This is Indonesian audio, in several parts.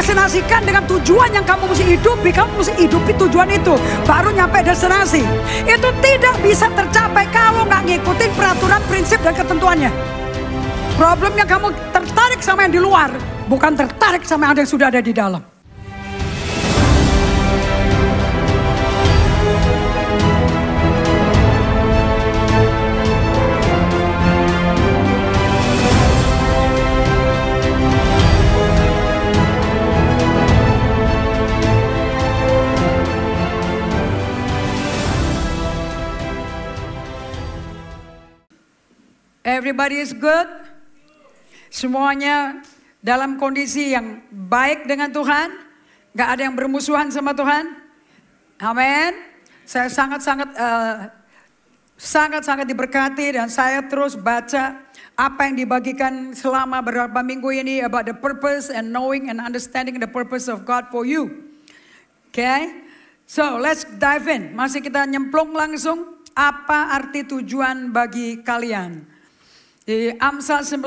didestinasikan dengan tujuan yang kamu mesti hidupi. Kamu mesti hidupi tujuan itu, baru nyampe destinasi. Itu tidak bisa tercapai kalau nggak ngikutin peraturan, prinsip, dan ketentuannya. Problemnya kamu tertarik sama yang di luar, bukan tertarik sama yang sudah ada di dalam. Everybody is good. Semuanya dalam kondisi yang baik dengan Tuhan. Gak ada yang bermusuhan sama Tuhan. Amin. Saya sangat diberkati dan saya terus baca apa yang dibagikan selama beberapa minggu ini about the purpose and knowing and understanding the purpose of God for you. Okay? So let's dive in. Masih kita nyemplung langsung. Apa arti tujuan bagi kalian? Di Amsal 19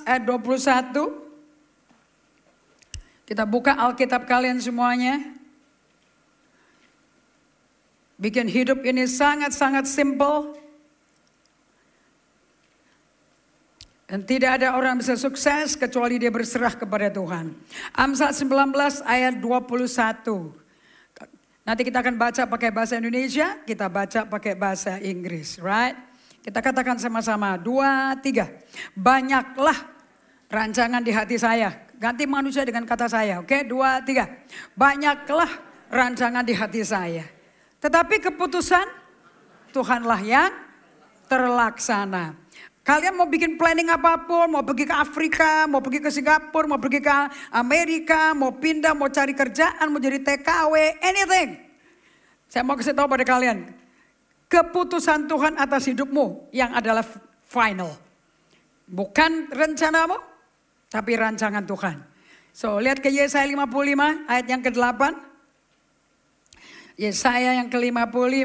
ayat 21. Kita buka Alkitab kalian semuanya. Bikin hidup ini sangat-sangat simple. Dan tidak ada orang bisa sukses kecuali dia berserah kepada Tuhan. Amsal 19 ayat 21. Nanti kita akan baca pakai bahasa Indonesia, kita baca pakai bahasa Inggris, right? Kita katakan sama-sama, 2, 3. Banyaklah rancangan di hati saya. Ganti manusia dengan kata saya, oke? 2, 3. Banyaklah rancangan di hati saya. Tetapi keputusan Tuhanlah yang terlaksana. Kalian mau bikin planning apapun, mau pergi ke Afrika, mau pergi ke Singapura, mau pergi ke Amerika, mau pindah, mau cari kerjaan, mau jadi TKW, anything. Saya mau kasih tahu pada kalian. Keputusan Tuhan atas hidupmu yang adalah final. Bukan rencanamu, tapi rancangan Tuhan. So, lihat ke Yesaya 55 ayat yang ke-8. Yesaya yang ke-55.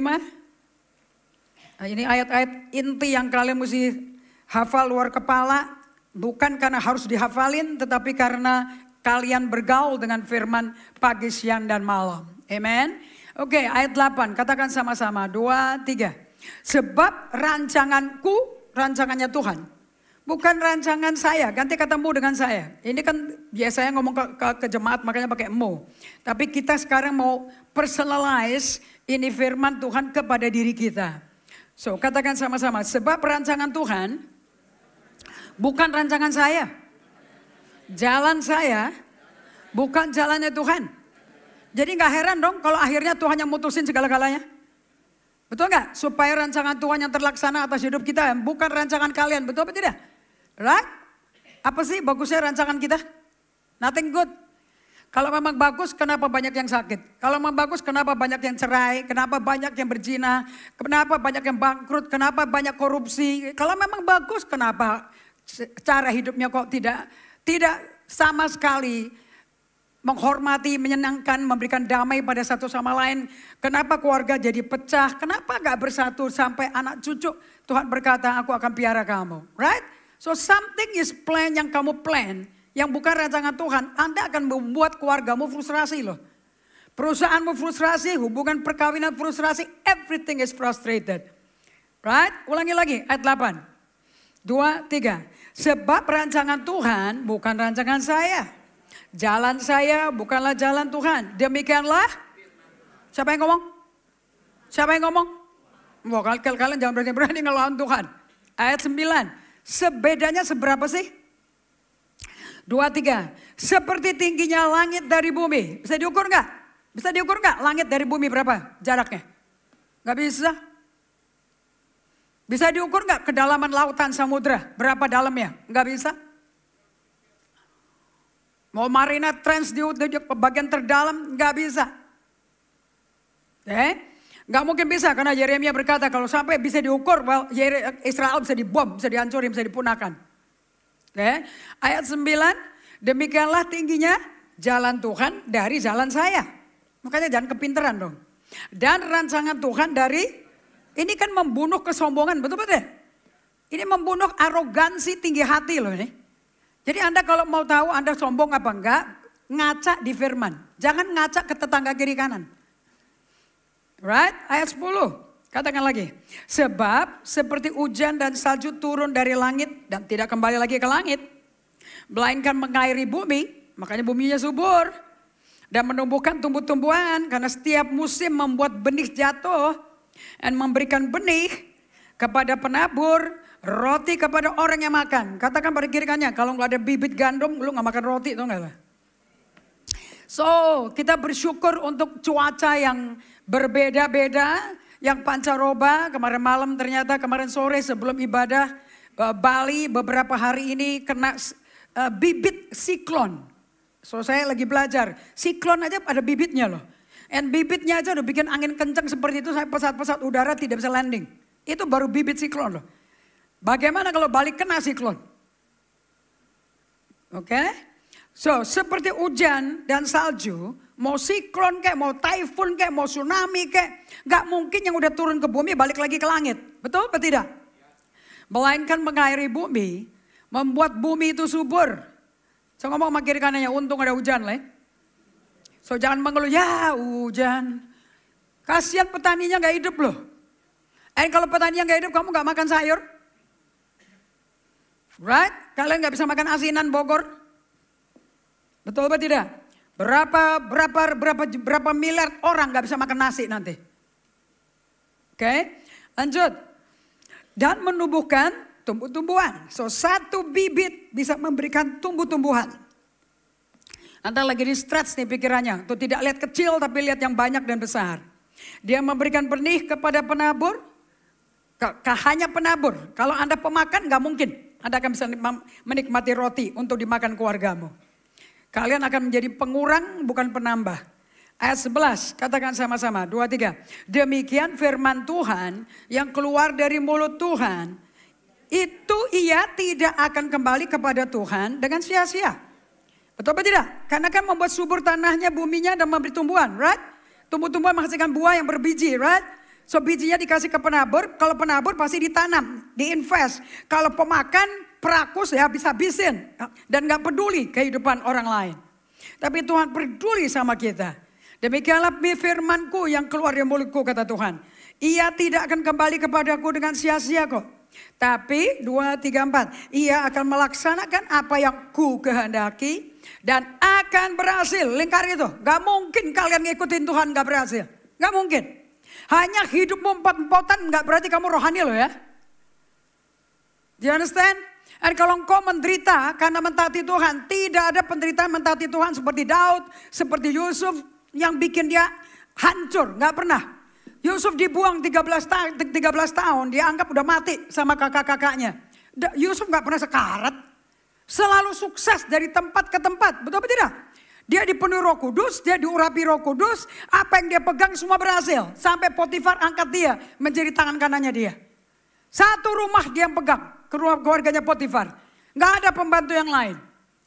Nah, ini ayat-ayat inti yang kalian mesti hafal luar kepala. Bukan karena harus dihafalin, tetapi karena kalian bergaul dengan firman pagi, siang, dan malam. Amen. Oke, ayat 8, katakan sama-sama, 2, 3. Sebab rancanganku, rancangannya Tuhan. Bukan rancangan saya, ganti katamu dengan saya. Ini kan biasanya ngomong ke jemaat makanya pakai mu. Tapi kita sekarang mau personalize ini firman Tuhan kepada diri kita. So, katakan sama-sama, sebab rancangan Tuhan bukan rancangan saya. Jalan saya bukan jalannya Tuhan. Jadi gak heran dong kalau akhirnya Tuhan yang mutusin segala-galanya. Betul gak? Supaya rancangan Tuhan yang terlaksana atas hidup kita bukan rancangan kalian. Betul apa tidak? Right? Apa sih bagusnya rancangan kita? Nothing good. Kalau memang bagus, kenapa banyak yang sakit? Kalau memang bagus, kenapa banyak yang cerai? Kenapa banyak yang berzina? Kenapa banyak yang bangkrut? Kenapa banyak korupsi? Kalau memang bagus, kenapa cara hidupnya kok tidak sama sekali menghormati, menyenangkan, memberikan damai pada satu sama lain. Kenapa keluarga jadi pecah? Kenapa gak bersatu sampai anak cucu? Tuhan berkata, aku akan piara kamu. Right? So something is plan yang kamu plan. Yang bukan rancangan Tuhan. Anda akan membuat keluargamu frustrasi loh. Perusahaanmu frustrasi, hubungan perkawinan frustrasi. Everything is frustrated. Right? Ulangi lagi ayat 8. 2, 3. Sebab rancangan Tuhan bukan rancangan saya. Jalan saya bukanlah jalan Tuhan. Demikianlah. Siapa yang ngomong? Siapa yang ngomong? Wah, kalian jangan berani ngelawan Tuhan. Ayat 9. Sebedanya seberapa sih? 2, 3. Seperti tingginya langit dari bumi. Bisa diukur nggak? Bisa diukur nggak? Langit dari bumi berapa jaraknya? Nggak bisa. Bisa diukur nggak kedalaman lautan samudra? Berapa dalamnya? Nggak bisa. Mau Marina Trench di bagian terdalam, nggak bisa. Nggak mungkin bisa karena Yeremia berkata kalau sampai bisa diukur, Israel bisa dibom, bisa dihancurin, bisa dipunahkan. Ayat 9, demikianlah tingginya jalan Tuhan dari jalan saya. Makanya jangan kepinteran dong. Dan rancangan Tuhan dari, ini kan membunuh kesombongan, betul-betul? Ini membunuh arogansi tinggi hati loh ini. Jadi Anda kalau mau tahu Anda sombong apa enggak, ngaca di firman. Jangan ngaca ke tetangga kiri kanan. Right? Ayat 10. Katakan lagi. Sebab seperti hujan dan salju turun dari langit dan tidak kembali lagi ke langit. Melainkan mengairi bumi. Makanya buminya subur. Dan menumbuhkan tumbuh-tumbuhan. Karena setiap musim membuat benih jatuh. Dan memberikan benih kepada penabur. Roti kepada orang yang makan. Katakan pada kiri kanannya. Kalau nggak ada bibit gandum, lu nggak makan roti. Tahu nggak lah? So kita bersyukur untuk cuaca yang berbeda-beda. Yang pancaroba kemarin malam ternyata kemarin sore sebelum ibadah Bali beberapa hari ini kena bibit siklon. So saya lagi belajar, siklon aja ada bibitnya loh. And bibitnya aja udah bikin angin kencang seperti itu, saya pesawat-pesawat udara tidak bisa landing. Itu baru bibit siklon loh. Bagaimana kalau Bali kena siklon? Oke? So seperti hujan dan salju. Mau siklon kayak, mau typhoon kayak, mau tsunami kayak. Gak mungkin yang udah turun ke bumi balik lagi ke langit. Betul atau tidak? Melainkan mengairi bumi. Membuat bumi itu subur. So ngomong sama kiri kanannya, untung ada hujan lah. So jangan mengeluh, ya hujan. Kasihan petaninya gak hidup loh. Kalau petaninya gak hidup, kamu gak makan sayur. Right? Kalian gak bisa makan asinan Bogor. Betul atau tidak? Berapa miliar orang gak bisa makan nasi nanti. Oke, lanjut. Dan menumbuhkan tumbuh-tumbuhan. So satu bibit bisa memberikan tumbuh-tumbuhan. Anda lagi di stretch nih pikirannya. Tuh tidak lihat kecil tapi lihat yang banyak dan besar. Dia memberikan benih kepada penabur. Hanya penabur. Kalau Anda pemakan gak mungkin. Anda akan bisa menikmati roti untuk dimakan keluargamu. Kalian akan menjadi pengurang bukan penambah. Ayat 11, katakan sama-sama, 2, 3. Demikian firman Tuhan yang keluar dari mulut Tuhan. Itu ia tidak akan kembali kepada Tuhan dengan sia-sia. Betul apa tidak? Karena kan membuat subur tanahnya, buminya dan memberi tumbuhan, right? Tumbuh-tumbuhan menghasilkan buah yang berbiji, right? So bijinya dikasih ke penabur, kalau penabur pasti ditanam, diinvest. Kalau pemakan, perakus ya habis-habisin. Dan gak peduli kehidupan orang lain. Tapi Tuhan peduli sama kita. Demikianlah firmanku yang keluar dari mulutku kata Tuhan. Ia tidak akan kembali kepadaku dengan sia-sia kok. Tapi 2, 3, 4. Ia akan melaksanakan apa yang ku kehendaki. Dan akan berhasil. Lingkar itu. Gak mungkin kalian ngikutin Tuhan gak berhasil. Gak mungkin. Hanya hidupmu empot-empotan gak berarti kamu rohani loh ya. Do you understand? Dan kalau engkau menderita karena mentaati Tuhan. Tidak ada penderitaan mentaati Tuhan seperti Daud, seperti Yusuf yang bikin dia hancur. Gak pernah. Yusuf dibuang 13 tahun. Dia anggap udah mati sama kakak-kakaknya. Yusuf gak pernah sekarat. Selalu sukses dari tempat ke tempat. Betul apa tidak? Dia dipenuhi Roh Kudus, dia diurapi Roh Kudus. Apa yang dia pegang semua berhasil. Sampai Potifar angkat dia menjadi tangan kanannya dia. Satu rumah dia yang pegang. Keluarganya Potifar. Gak ada pembantu yang lain.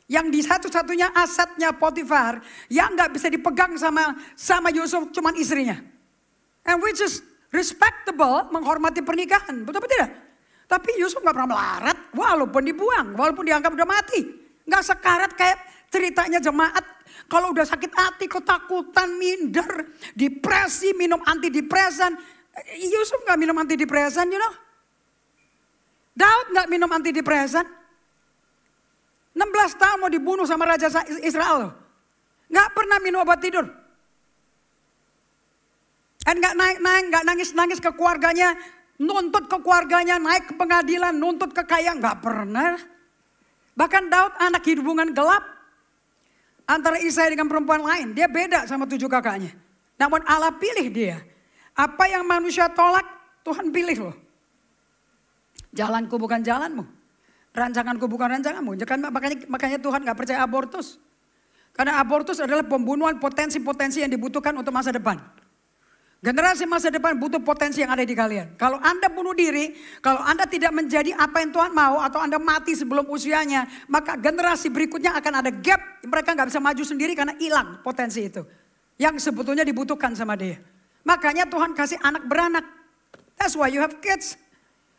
Yang di satu-satunya asetnya Potifar. Yang gak bisa dipegang sama Yusuf cuman istrinya. And which is respectable, menghormati pernikahan. Betul apa tidak? Tapi Yusuf gak pernah melarat. Walaupun dibuang, walaupun dianggap udah mati. Gak sekarat kayak ceritanya jemaat. Kalau udah sakit hati, ketakutan, minder, depresi, minum antidepresan. Yusuf gak minum antidepresan, you know. Daud gak minum antidepresan. 16 tahun mau dibunuh sama Raja Israel. Gak pernah minum obat tidur. Dan gak nangis-nangis ke keluarganya. Nuntut ke keluarganya, naik ke pengadilan, nuntut kekayaan. Gak pernah. Bahkan Daud anak hubungan gelap. Antara Isai dengan perempuan lain. Dia beda sama 7 kakaknya. Namun Allah pilih dia. Apa yang manusia tolak, Tuhan pilih loh. Jalanku bukan jalanmu. Rancanganku bukan rancanganmu. Makanya Tuhan gak percaya abortus. Karena abortus adalah pembunuhan potensi-potensi yang dibutuhkan untuk masa depan. Generasi masa depan butuh potensi yang ada di kalian. Kalau Anda bunuh diri, kalau Anda tidak menjadi apa yang Tuhan mau, atau Anda mati sebelum usianya, maka generasi berikutnya akan ada gap. Mereka gak bisa maju sendiri karena hilang potensi itu. Yang sebetulnya dibutuhkan sama dia. Makanya Tuhan kasih anak beranak. That's why you have kids.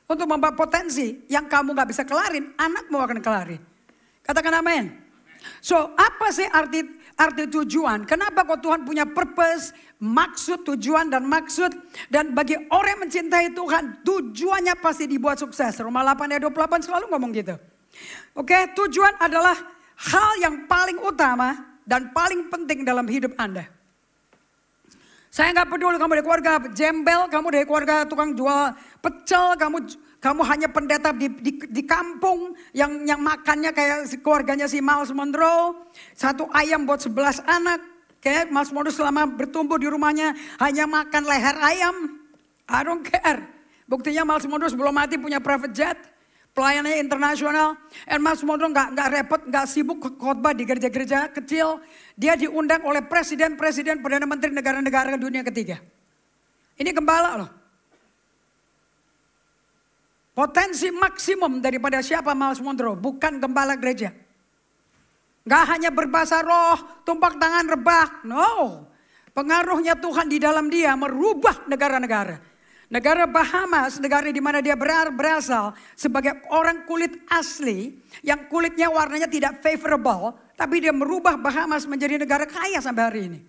Untuk membawa potensi yang kamu gak bisa kelarin, anakmu akan kelarin. Katakan amin. So apa sih arti arti tujuan. Kenapa kok Tuhan punya purpose, maksud, tujuan dan maksud. Dan bagi orang yang mencintai Tuhan, tujuannya pasti dibuat sukses. Roma 8 ayat 28 selalu ngomong gitu. Oke, tujuan adalah hal yang paling utama dan paling penting dalam hidup Anda. Saya nggak peduli kamu dari keluarga jembel, kamu dari keluarga tukang jual pecel, kamu hanya pendeta di kampung yang makannya kayak keluarganya si Miles Monroe. Satu ayam buat 11 anak. Kayak Miles Monroe selama bertumbuh di rumahnya hanya makan leher ayam. I don't care. Buktinya Miles Monroe sebelum mati punya private jet. Pelayanannya internasional. And Miles Monroe nggak repot, nggak sibuk khotbah di gereja-gereja kecil. Dia diundang oleh presiden-presiden, perdana menteri negara-negara dunia ketiga. Ini gembala loh. Potensi maksimum daripada siapa Miles Monroe, bukan gembala gereja. Gak hanya berbahasa roh, tumpak tangan rebah. No. Pengaruhnya Tuhan di dalam dia merubah negara-negara. Negara Bahamas, negara di mana dia berasal sebagai orang kulit asli, yang kulitnya warnanya tidak favorable, tapi dia merubah Bahamas menjadi negara kaya sampai hari ini.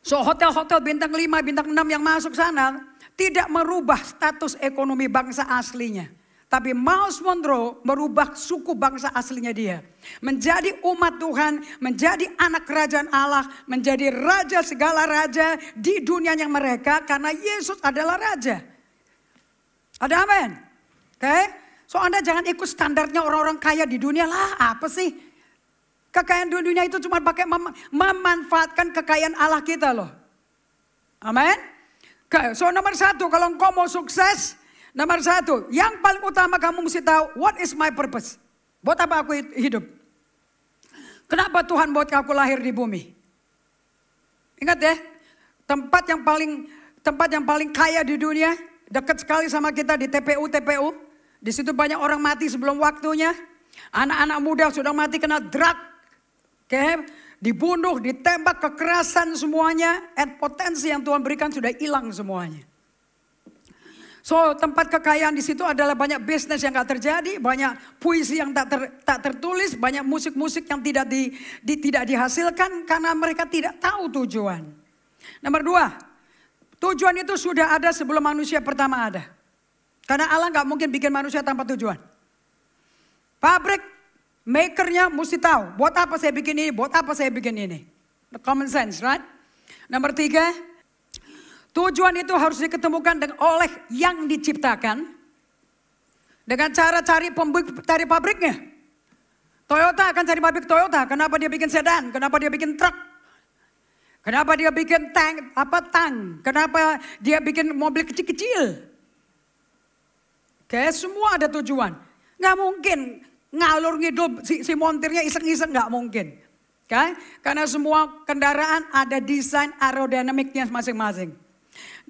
So hotel-hotel bintang 5, bintang 6 yang masuk sana tidak merubah status ekonomi bangsa aslinya. Tapi Miles Monroe merubah suku bangsa aslinya dia. Menjadi umat Tuhan, menjadi anak kerajaan Allah, menjadi raja segala raja di dunianya mereka karena Yesus adalah raja. Ada amin? Oke? So Anda jangan ikut standarnya orang-orang kaya di dunia lah. Apa sih? Kekayaan dunia itu cuma pakai memanfaatkan kekayaan Allah kita loh. Amin? Oke, so nomor 1 kalau engkau mau sukses. Nomor 1, yang paling utama kamu mesti tahu, what is my purpose? Buat apa aku hidup? Kenapa Tuhan buat aku lahir di bumi? Ingat ya, tempat yang paling kaya di dunia, dekat sekali sama kita di TPU. Di situ banyak orang mati sebelum waktunya. Anak-anak muda sudah mati kena drug, dibunuh, ditembak, kekerasan semuanya. And potensi yang Tuhan berikan sudah hilang semuanya. So tempat kekayaan di situ adalah banyak bisnis yang gak terjadi, banyak puisi yang tak tertulis, banyak musik-musik yang tidak dihasilkan karena mereka tidak tahu tujuan. Nomor 2, tujuan itu sudah ada sebelum manusia pertama ada. Karena Allah gak mungkin bikin manusia tanpa tujuan. Pabrik makernya mesti tahu, buat apa saya bikin ini, buat apa saya bikin ini. Common sense, right? Nomor 3, tujuan itu harus diketemukan oleh yang diciptakan dengan cara cari pabriknya. Toyota akan cari pabrik Toyota. Kenapa dia bikin sedan? Kenapa dia bikin truk? Kenapa dia bikin tank? Kenapa dia bikin mobil kecil-kecil? Semua ada tujuan. Nggak mungkin ngalur ngidul si montirnya iseng-iseng, nggak mungkin. Karena semua kendaraan ada desain aerodinamiknya masing-masing.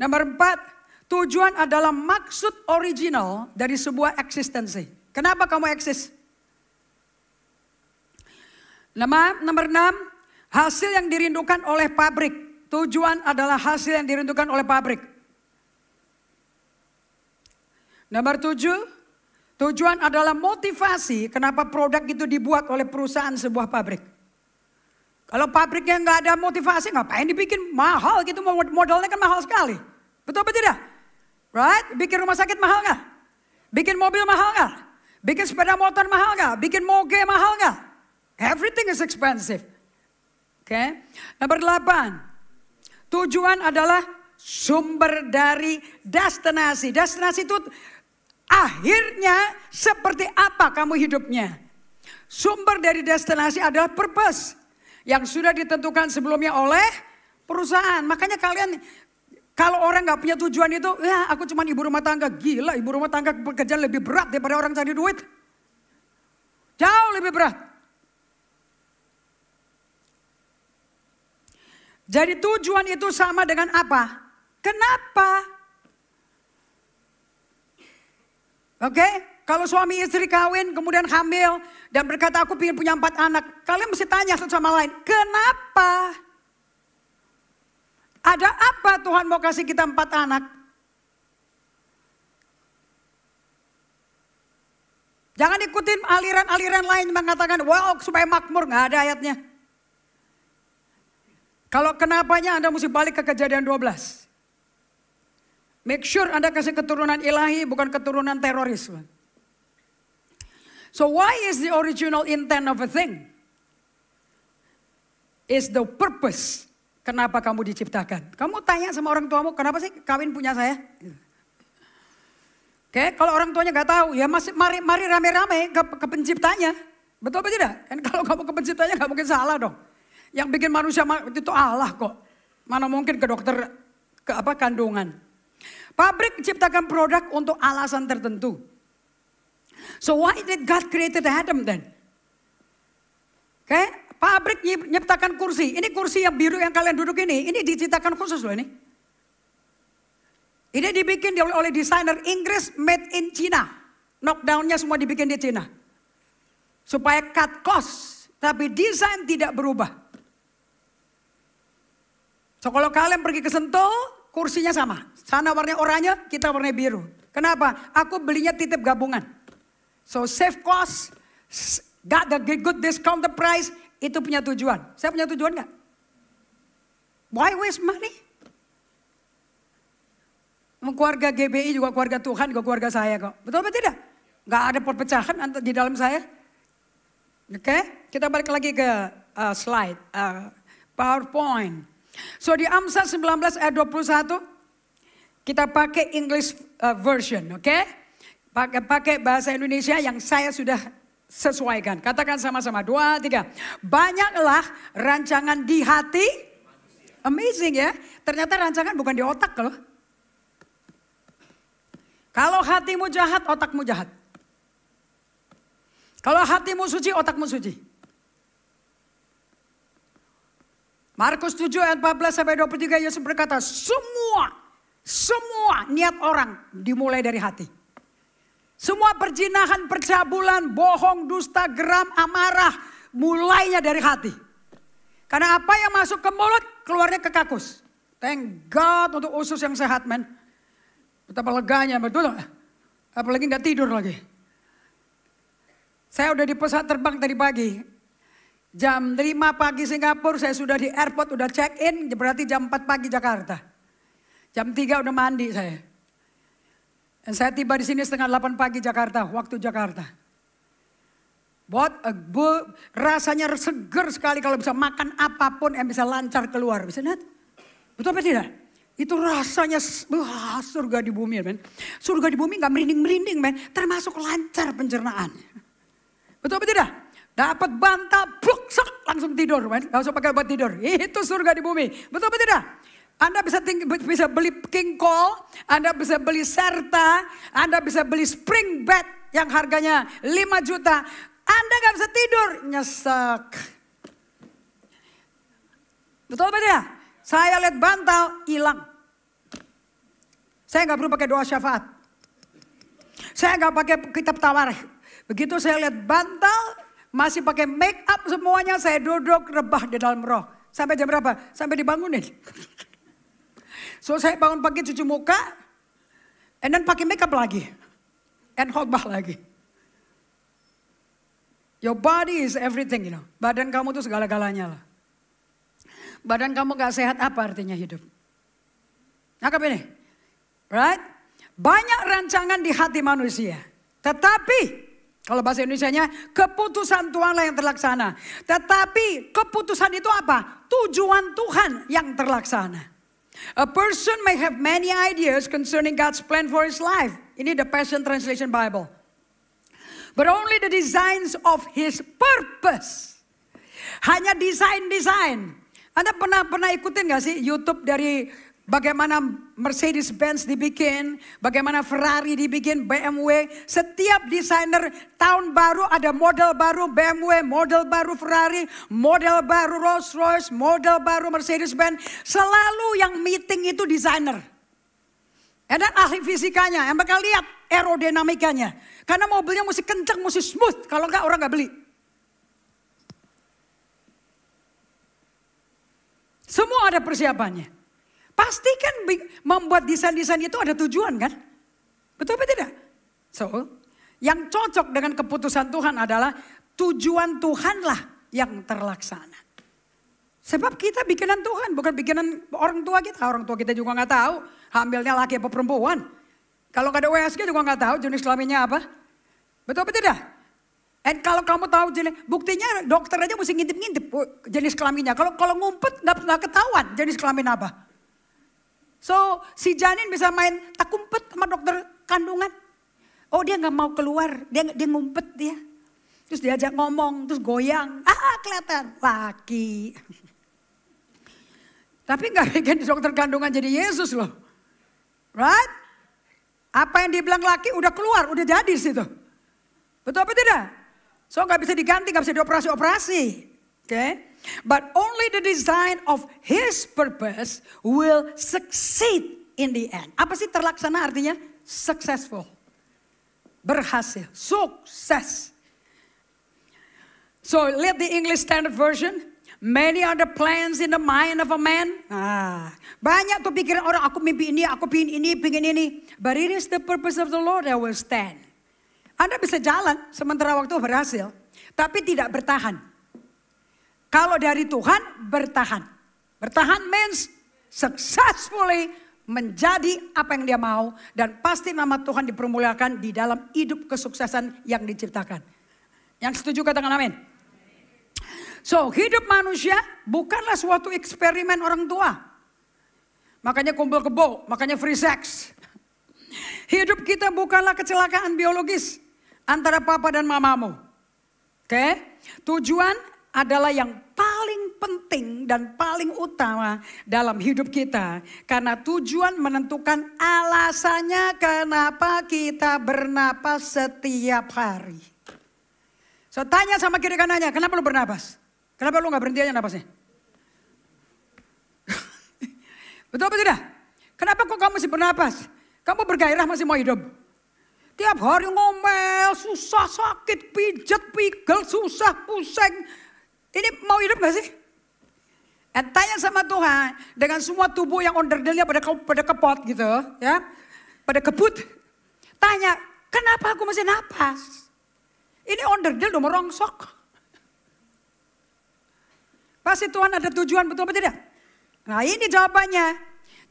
Nomor 4, tujuan adalah maksud original dari sebuah eksistensi. Kenapa kamu eksis? Nomor 6, hasil yang dirindukan oleh pabrik. Tujuan adalah hasil yang dirindukan oleh pabrik. Nomor 7, tujuan adalah motivasi kenapa produk itu dibuat oleh perusahaan sebuah pabrik. Kalau pabriknya nggak ada motivasi, ngapain dibikin mahal gitu, modalnya kan mahal sekali. Betul apa tidak? Right? Bikin rumah sakit mahal nggak? Bikin mobil mahal nggak? Bikin sepeda motor mahal nggak? Bikin moge mahal nggak? Everything is expensive. Oke. Nomor 8, tujuan adalah sumber dari destinasi. Destinasi itu akhirnya seperti apa kamu hidupnya. Sumber dari destinasi adalah purpose yang sudah ditentukan sebelumnya oleh perusahaan. Makanya kalian, kalau orang gak punya tujuan itu, ya aku cuma ibu rumah tangga. Gila, ibu rumah tangga pekerjaan lebih berat daripada orang cari duit. Jauh lebih berat. Jadi tujuan itu sama dengan apa? Kenapa? Oke? Kalau suami istri kawin, kemudian hamil, dan berkata aku ingin punya 4 anak. Kalian mesti tanya satu sama lain, kenapa? Ada apa Tuhan mau kasih kita 4 anak? Jangan ikutin aliran-aliran lain mengatakan, wow supaya makmur, gak ada ayatnya. Kalau kenapanya Anda mesti balik ke Kejadian 12. Make sure Anda kasih keturunan ilahi, bukan keturunan teroris. So why is the original intent of a thing? Is the purpose. Kenapa kamu diciptakan? Kamu tanya sama orang tuamu, kenapa sih kawin punya saya? Oke, kalau orang tuanya gak tahu, ya mari rame-rame ke penciptanya. Betul apa tidak? Kan kalau kamu ke penciptanya gak mungkin salah dong. Yang bikin manusia itu Allah kok. Mana mungkin ke dokter kandungan. Pabrik menciptakan produk untuk alasan tertentu. So why did God created Adam then? Oke, pabrik menciptakan kursi. Ini kursi yang biru yang kalian duduk ini diciptakan khusus loh ini. Ini dibikin oleh desainer Inggris, made in China. Knockdownnya semua dibikin di China. Supaya cut cost, tapi desain tidak berubah. So kalau kalian pergi ke Sentul, kursinya sama. Sana warnanya oranye, kita warna biru. Kenapa? Aku belinya titip gabungan. So save cost, got the good discount the price, itu punya tujuan. Saya punya tujuan gak? Why waste money? Keluarga GBI juga keluarga Tuhan, juga keluarga saya kok. Betul apa tidak? Gak ada perpecahan di dalam saya. Oke, kita balik lagi ke slide, PowerPoint. So di Amsal 19 ayat 21, kita pakai English version, oke? Pakai bahasa Indonesia yang saya sudah sesuaikan. Katakan sama-sama, 2, 3. Banyaklah rancangan di hati, amazing ya. Ternyata rancangan bukan di otak loh. Kalau hatimu jahat, otakmu jahat. Kalau hatimu suci, otakmu suci. Markus 7 ayat 14 sampai 23 Yesus berkata, semua niat orang dimulai dari hati. Semua perjinahan, percabulan, bohong, dusta, geram, amarah, mulainya dari hati. Karena apa yang masuk ke mulut, keluarnya ke kakus. Thank God untuk usus yang sehat, men. Betapa leganya, betul gak? Apalagi gak tidur lagi. Saya udah di pesawat terbang tadi pagi. Jam 5 pagi Singapura, saya sudah di airport, udah check in, berarti jam 4 pagi Jakarta. Jam 3 udah mandi saya. Dan saya tiba di sini setengah 8 pagi Jakarta, waktu Jakarta. Rasanya seger sekali kalau bisa makan apapun yang bisa lancar keluar. Bisa lihat? Betul apa tidak? Itu rasanya surga di bumi, men. Surga di bumi gak merinding-merinding, men. Termasuk lancar pencernaan. Betul apa tidak? Dapat bantal, langsung tidur, men. Gak usah pakai obat tidur. Itu surga di bumi. Betul apa tidak? Anda bisa beli King Cole, Anda bisa beli Serta, Anda bisa beli Spring Bed yang harganya 5 juta. Anda gak bisa tidur, nyesek. Betul apa tidak? Saya lihat bantal, hilang. Saya gak perlu pakai doa syafaat. Saya gak pakai kitab tawarikh. Begitu saya lihat bantal, masih pakai make up semuanya, saya duduk rebah di dalam roh. Sampai jam berapa? Sampai dibangunin. So saya bangun pagi cuci muka, and then pakai make up lagi. And khotbah lagi. Your body is everything, you know. Badan kamu tuh segala-galanya lah. Badan kamu gak sehat, apa artinya hidup? Nangkap ini? Right? Banyak rancangan di hati manusia. Tetapi, kalau bahasa Indonesianya, keputusan Tuhanlah yang terlaksana. Tetapi keputusan itu apa? Tujuan Tuhan yang terlaksana. A person may have many ideas concerning God's plan for his life. Ini the Passion Translation Bible. But only the designs of his purpose. Hanya desain-desain. Anda pernah ikutin gak sih YouTube dari bagaimana Mercedes-Benz dibikin, bagaimana Ferrari dibikin, BMW. Setiap desainer tahun baru ada model baru BMW, model baru Ferrari, model baru Rolls-Royce, model baru Mercedes-Benz. Selalu yang meeting itu desainer. Dan ahli fisikanya yang bakal lihat aerodinamikanya. Karena mobilnya mesti kencang, mesti smooth. Kalau enggak orang enggak beli. Semua ada persiapannya. Pasti kan membuat desain-desain itu ada tujuan kan? Betul apa tidak? So, yang cocok dengan keputusan Tuhan adalah tujuan Tuhanlah yang terlaksana. Sebab kita bikinan Tuhan, bukan bikinan orang tua kita. Orang tua kita juga nggak tahu hamilnya laki apa perempuan. Kalau nggak ada USG juga nggak tahu jenis kelaminnya apa. Betul apa tidak? Dan kalau kamu tahu jenis, buktinya dokter aja mesti ngintip-ngintip jenis kelaminnya. Kalau ngumpet nggak ketahuan jenis kelamin apa. So si janin bisa main tak kumpet sama dokter kandungan. Oh dia nggak mau keluar, dia ngumpet dia. Terus diajak ngomong, terus goyang. Kelihatan laki. Tapi nggak bikin dokter kandungan jadi Yesus loh. Right? Apa yang dibilang laki udah keluar, udah jadi situ. Betul apa tidak? So nggak bisa diganti, nggak bisa dioperasi-operasi. Okay? But only the design of his purpose will succeed in the end. Apa sih terlaksana artinya? Successful. Berhasil. Sukses. So lihat the English Standard Version. Many are the plans in the mind of a man. Banyak tuh pikiran orang, aku mimpi ini, aku pingin ini. But it is the purpose of the Lord that will stand. Anda bisa jalan sementara waktu berhasil, tapi tidak bertahan. Kalau dari Tuhan, bertahan. Bertahan means successfully menjadi apa yang dia mau. Dan pasti nama Tuhan dipermuliakan di dalam hidup kesuksesan yang diciptakan. Yang setuju katakan amin. So hidup manusia bukanlah suatu eksperimen orang tua. Makanya kumpul kebo, makanya free sex. Hidup kita bukanlah kecelakaan biologis antara papa dan mamamu. Oke? Tujuan adalah yang paling penting dan paling utama dalam hidup kita. Karena tujuan menentukan alasannya kenapa kita bernapas setiap hari. So tanya sama kiri kanannya, kenapa lu bernapas? Kenapa lu gak berhenti aja napasnya? Betul apa tidak? Kenapa kok kamu masih bernapas? Kamu bergairah masih mau hidup? Tiap hari ngomel, susah, sakit, pijat, pigel, susah, pusing. Ini mau hidup gak sih? Dan tanya sama Tuhan, dengan semua tubuh yang onderdilnya pada kepot gitu ya. Pada kebut. Tanya, kenapa aku masih napas? Ini onderdil udah merongsok. Pasti Tuhan ada tujuan, betul apa tidak? Nah ini jawabannya.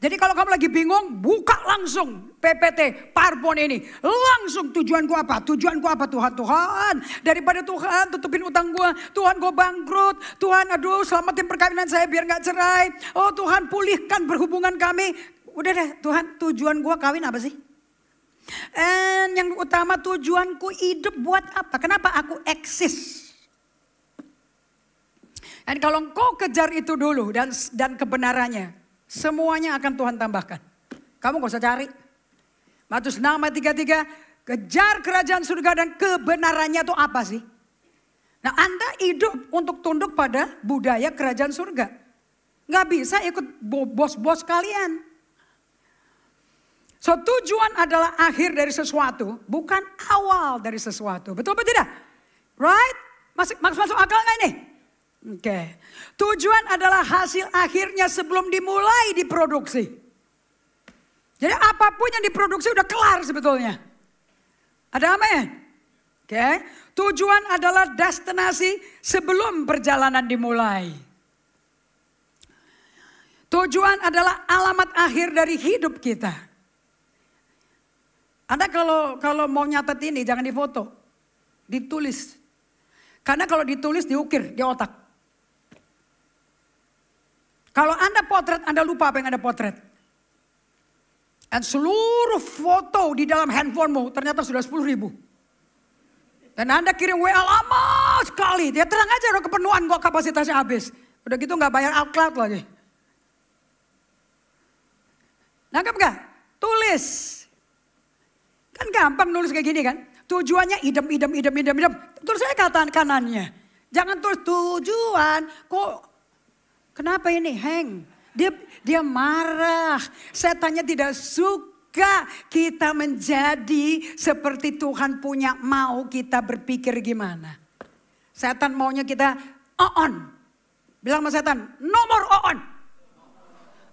Jadi kalau kamu lagi bingung, buka langsung PPT, PowerPoint ini. Langsung tujuanku apa? Tujuanku apa Tuhan? Tuhan, daripada Tuhan tutupin utang gue. Tuhan gue bangkrut. Tuhan aduh selamatin perkawinan saya biar gak cerai. Oh Tuhan pulihkan berhubungan kami. Udah deh Tuhan, tujuan gue kawin apa sih? And yang utama tujuanku hidup buat apa? Kenapa aku eksis? Dan kalau engkau kejar itu dulu dan kebenarannya, semuanya akan Tuhan tambahkan. Kamu gak usah cari. Matius 6 ayat 33, kejar kerajaan surga dan kebenarannya itu apa sih? Nah Anda hidup untuk tunduk pada budaya kerajaan surga. Gak bisa ikut bos-bos kalian. So tujuan adalah akhir dari sesuatu, bukan awal dari sesuatu. Betul apa tidak? Right? Masuk akal gak ini? Oke. Tujuan adalah hasil akhirnya sebelum dimulai diproduksi. Jadi apapun yang diproduksi udah kelar sebetulnya. Ada amin? Oke. Tujuan adalah destinasi sebelum perjalanan dimulai. Tujuan adalah alamat akhir dari hidup kita. Anda kalau mau nyatet ini jangan difoto. Ditulis. Karena kalau ditulis diukir di otak. Kalau Anda potret, Anda lupa apa yang Anda potret. Dan seluruh foto di dalam handphonemu ternyata sudah 10.000. Dan Anda kirim WA lama sekali. Dia terang aja udah kepenuhan kok kapasitasnya habis. Udah gitu gak bayar outcloud lagi. Nangkep gak? Tulis. Kan gampang nulis kayak gini kan. Tujuannya idem. Tulis saya kata kanannya. Jangan tulis tujuan. Kok kenapa ini hang? Dia marah. Setannya tidak suka kita menjadi seperti Tuhan punya mau kita berpikir gimana. Setan maunya kita on. Bilang sama setan, no more on.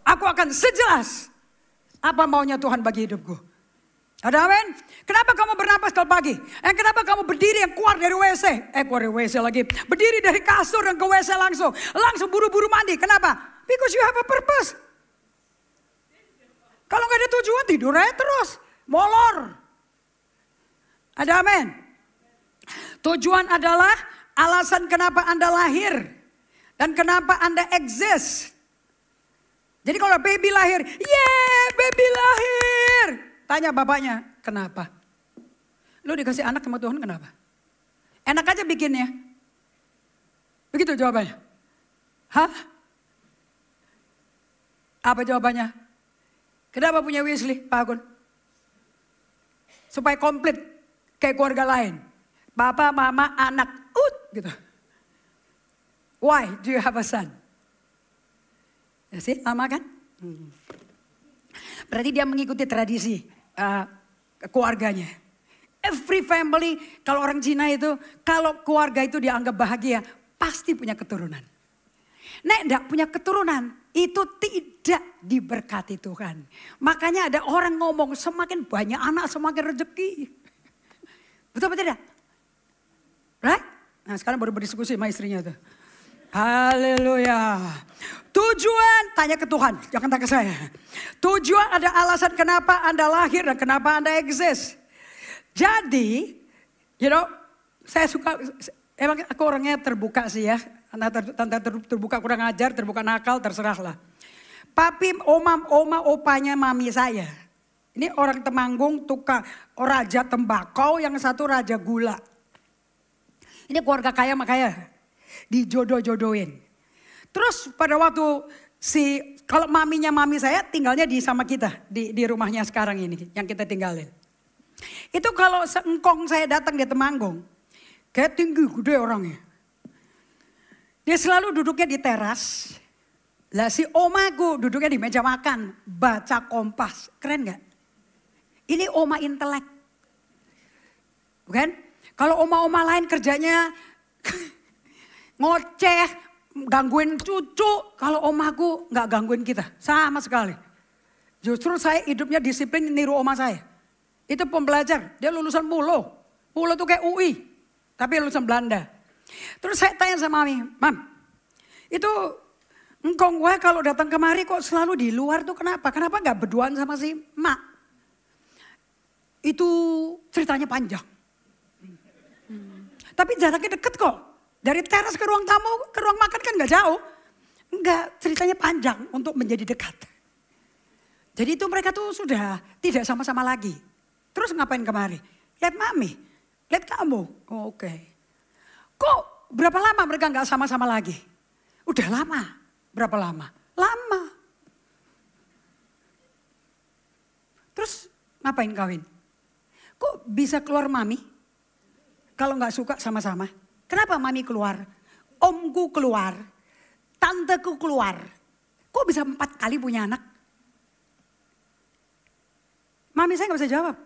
Aku akan sejelas apa maunya Tuhan bagi hidupku. Ada amin? Kenapa kamu bernapas kalau pagi? Kenapa kamu berdiri yang keluar dari WC? Keluar dari WC lagi. Berdiri dari kasur dan ke WC langsung. Langsung buru-buru mandi. Kenapa? Because you have a purpose. Kalau nggak ada tujuan tidur aja terus. Molor. Ada amin? Tujuan adalah alasan kenapa Anda lahir. Dan kenapa Anda exist. Jadi kalau baby lahir, baby lahir. Tanya bapaknya, kenapa? Lu dikasih anak sama Tuhan kenapa? Enak aja bikinnya. Begitu jawabannya. Hah? Apa jawabannya? Kenapa punya Wesley, Pak Agun? Supaya komplit kayak keluarga lain. Papa, mama, anak, gitu. Why do you have a son? Ya sih, lama kan? Berarti dia mengikuti tradisi keluarganya. Every family, kalau orang Cina itu, kalau keluarga itu dianggap bahagia, pasti punya keturunan. Nek enggak punya keturunan, itu tidak diberkati Tuhan. Makanya ada orang ngomong, semakin banyak anak, semakin rezeki. Betul apa tidak? Right? Nah sekarang baru berdiskusi sama istrinya tuh. Haleluya. Tujuan, tanya ke Tuhan, jangan tanya ke saya. Tujuan ada alasan kenapa Anda lahir dan kenapa Anda exist. Jadi, saya suka, emang aku orangnya terbuka sih ya. Tante terbuka kurang ajar, terbuka nakal, terserah lah. Papi, oma, opanya mami saya. Ini orang Temanggung, tukang raja tembakau, yang satu raja gula. Ini keluarga kaya makanya dijodoh-jodohin. Terus pada waktu kalau maminya mami saya tinggalnya sama kita di rumahnya sekarang ini yang kita tinggalin. Itu kalau seengkong saya datang di Temanggung, kayak tinggi gede orangnya. Dia selalu duduknya di teras. Lah si omaku duduknya di meja makan, baca Kompas. Keren gak? Ini oma intelek. Bukan? Kalau oma-oma lain kerjanya ngoceh, gangguin cucu. Kalau omaku gak gangguin kita, sama sekali. Justru saya hidupnya disiplin niru oma saya. Itu pembelajar, dia lulusan Pulo. Pulo tuh kayak UI, tapi lulusan Belanda. Terus saya tanya sama Mami, Mam, itu engkong gue kalau datang kemari kok selalu di luar tuh kenapa? Kenapa gak berduaan sama si Mak? Itu ceritanya panjang. Tapi jaraknya deket kok. Dari teras ke ruang tamu, ke ruang makan kan gak jauh. Enggak, ceritanya panjang untuk menjadi dekat. Jadi itu mereka tuh sudah tidak sama-sama lagi. Terus ngapain kemari? Lihat Mami, lihat kamu. Oh, oke. Kok berapa lama mereka gak sama-sama lagi? Udah lama. Berapa lama? Lama. Terus ngapain kawin? Kok bisa keluar Mami? Kalau gak suka sama-sama. Kenapa Mami keluar? Omku keluar. Tanteku keluar. Kok bisa 4 kali punya anak? Mami saya gak bisa jawab.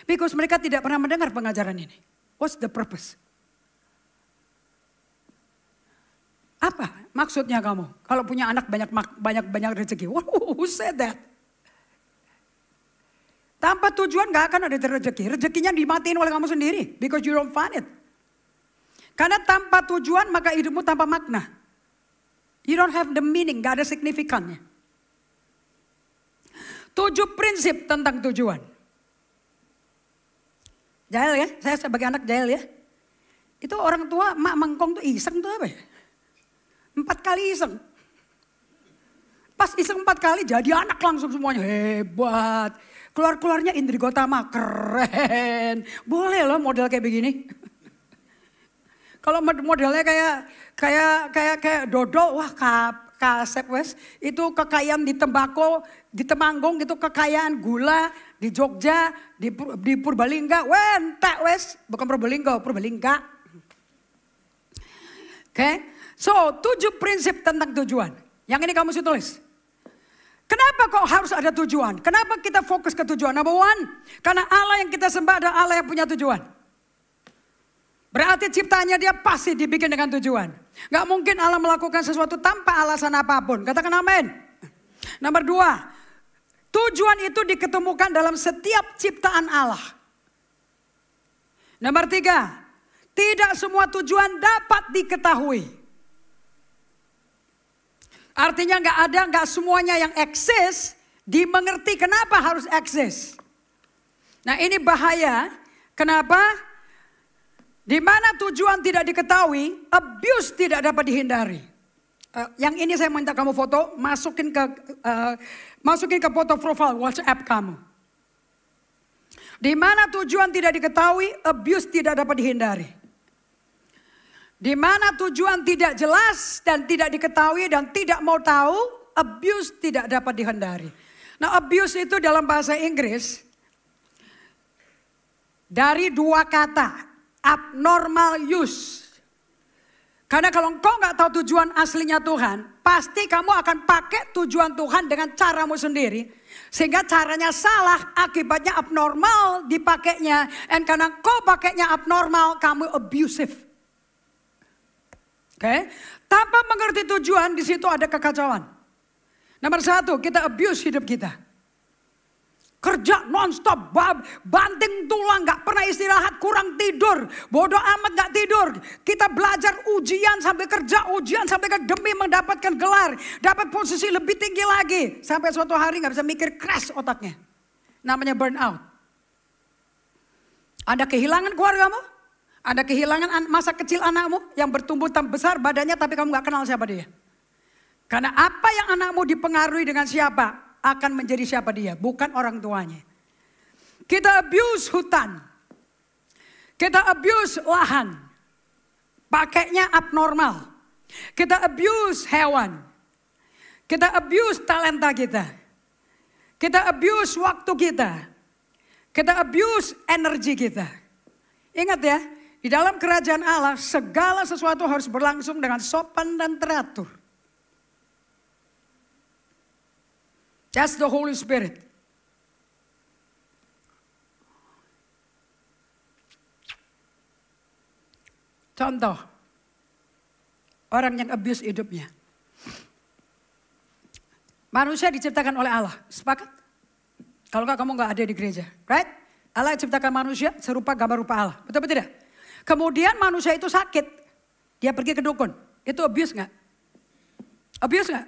Because mereka tidak pernah mendengar pengajaran ini. What's the purpose? Apa maksudnya kamu? Kalau punya anak banyak rezeki. Who said that? Tanpa tujuan gak akan ada rezeki. Rezekinya dimatiin oleh kamu sendiri. Because you don't find it. Karena tanpa tujuan maka hidupmu tanpa makna. You don't have the meaning, gak ada signifikannya. 7 prinsip tentang tujuan. Jahil ya, saya sebagai anak jahil ya. Itu orang tua, mak mengkong tuh iseng tuh apa ya? 4 kali iseng. Pas iseng 4 kali jadi anak langsung semuanya, hebat. Keluar-keluarnya Indri Gotama, keren. Boleh loh model kayak begini. Kalau modelnya kayak Dodo, wah kasep wes. Itu kekayaan di tembakau, di Temanggung itu kekayaan gula, di Jogja, di Purbalingga, entek wes. Bukan Purbalingga. Oke, so 7 prinsip tentang tujuan. Yang ini kamu mesti tulis. Kenapa kok harus ada tujuan? Kenapa kita fokus ke tujuan? Number 1, karena Allah yang kita sembah adalah Allah yang punya tujuan. Berarti ciptanya dia pasti dibikin dengan tujuan. Gak mungkin Allah melakukan sesuatu tanpa alasan apapun. Katakan amin. Nomor 2, Tujuan itu diketemukan dalam setiap ciptaan Allah. Nomor 3, tidak semua tujuan dapat diketahui. Artinya nggak semuanya yang eksis dimengerti kenapa harus eksis. Nah ini bahaya. Kenapa? Di mana tujuan tidak diketahui, abuse tidak dapat dihindari. Yang ini saya minta kamu foto, masukin ke foto profile WhatsApp kamu. Di mana tujuan tidak diketahui, abuse tidak dapat dihindari. Di mana tujuan tidak jelas dan tidak diketahui dan tidak mau tahu, abuse tidak dapat dihindari. Nah, abuse itu dalam bahasa Inggris dari 2 kata, abnormal use. Karena kalau engkau nggak tahu tujuan aslinya Tuhan, pasti kamu akan pakai tujuan Tuhan dengan caramu sendiri. Sehingga caranya salah, akibatnya abnormal dipakainya. Dan karena kau pakainya abnormal, kamu abusive. Oke? Tanpa mengerti tujuan, di situ ada kekacauan. Nomor 1, kita abuse hidup kita. Kerja nonstop, banting tulang, gak pernah istirahat, kurang tidur. Bodoh amat gak tidur. Kita belajar ujian sampai kerja, ujian sampai ke demi mendapatkan gelar. Dapat posisi lebih tinggi lagi. Sampai suatu hari gak bisa mikir, crash otaknya. Namanya burnout. Ada kehilangan keluargamu? Ada kehilangan masa kecil anakmu yang bertumbuh besar badannya tapi kamu gak kenal siapa dia. Karena apa yang anakmu dipengaruhi dengan siapa? Akan menjadi siapa dia, bukan orang tuanya. Kita abuse hutan. Kita abuse lahan. Pakainya abnormal. Kita abuse hewan. Kita abuse talenta kita. Kita abuse waktu kita. Kita abuse energi kita. Ingat ya, di dalam kerajaan Allah segala sesuatu harus berlangsung dengan sopan dan teratur. That's the Holy Spirit. Contoh, orang yang abuse hidupnya. Manusia diciptakan oleh Allah, sepakat? Kalau kamu nggak ada di gereja, right? Allah ciptakan manusia serupa gambar rupa Allah, betul betul tidak? Kemudian manusia itu sakit, dia pergi ke dukun, itu abuse nggak? Abuse nggak?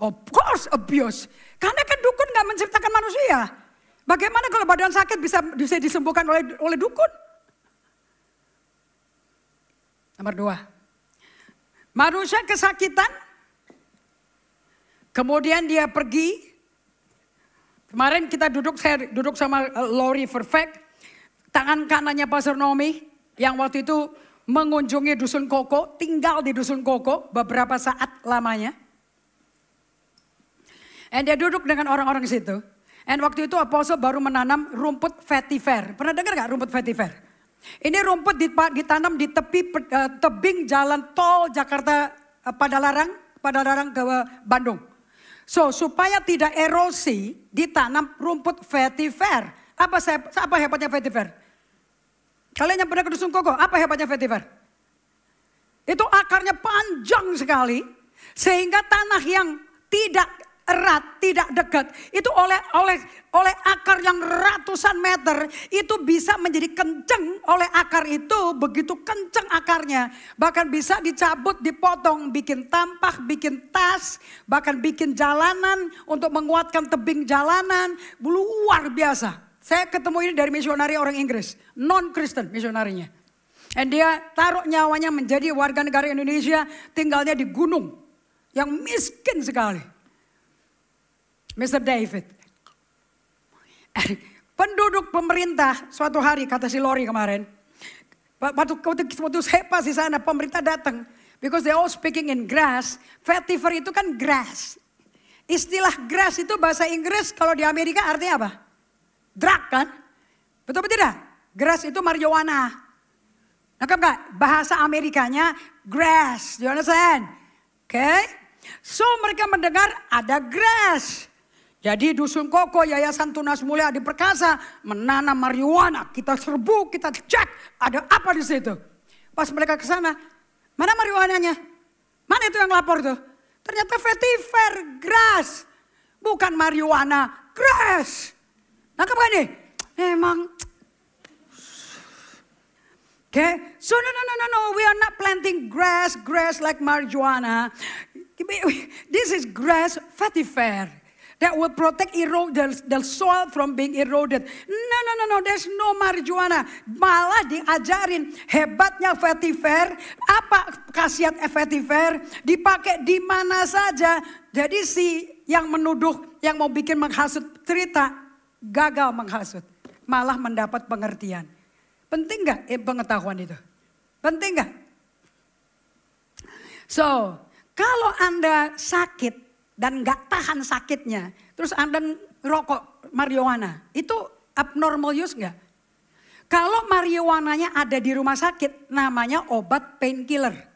Of course abuse. Karena kan dukun gak menciptakan manusia. Bagaimana kalau badan sakit bisa disembuhkan oleh dukun? Nomor 2. Manusia kesakitan. Kemudian dia pergi. Kemarin saya duduk sama Lori Perfect. Tangan kanannya Pastor Nomi. Yang waktu itu mengunjungi Dusun Koko. Tinggal di Dusun Koko beberapa saat lamanya. Dan dia duduk dengan orang-orang di situ. Dan waktu itu Apostle baru menanam rumput vetiver. Pernah dengar gak rumput vetiver? Ini rumput ditanam di tebing jalan tol Jakarta Padalarang ke Bandung. So supaya tidak erosi ditanam rumput vetiver. Apa hebatnya vetiver? Kalian yang pernah ke Dusun Koko, apa hebatnya vetiver? Itu akarnya panjang sekali. Sehingga tanah yang tidak erat, tidak dekat, itu oleh akar yang ratusan meter, itu bisa menjadi kenceng oleh akar itu, begitu kenceng akarnya. Bahkan bisa dicabut, dipotong, bikin tampah, bikin tas, bahkan bikin jalanan untuk menguatkan tebing jalanan, luar biasa. Saya ketemu ini dari misionari orang Inggris, non-Kristen misionarinya. Dan dia taruh nyawanya menjadi warga negara Indonesia, tinggalnya di gunung, yang miskin sekali. Mr. David. Penduduk pemerintah suatu hari, kata si Lori kemarin. Waktu saya pas di sana, pemerintah datang. Because they all speaking in grass. Vetiver itu kan grass. Istilah grass itu bahasa Inggris kalau di Amerika artinya apa? Drug kan? Betul tidak? Grass itu marijuana. Nangkap gak? Bahasa Amerikanya grass. Do you understand? Okay? So mereka mendengar ada grass. Jadi Dusun Koko, Yayasan Tunas Mulia Adi Perkasa menanam marijuana. Kita serbu, kita cek ada apa di situ. Pas mereka ke sana, mana marijuananya? Mana itu yang lapor tuh? Ternyata vetiver, grass. Bukan marijuana, grass. Nangkep gak nih? Emang. Okay, so no, we are not planting grass like marijuana. This is grass vetiver that will protect the soil from being eroded. No, there's no marijuana. Malah diajarin hebatnya vetiver, apa khasiat vetiver, dipakai di mana saja. Jadi si yang menuduh, yang mau bikin menghasut cerita, gagal menghasut. Malah mendapat pengertian. Penting gak pengetahuan itu? Penting gak? So, kalau Anda sakit dan gak tahan sakitnya, terus Anda ngerokok marijuana, itu abnormal use gak? Kalau marijuananya ada di rumah sakit, namanya obat painkiller.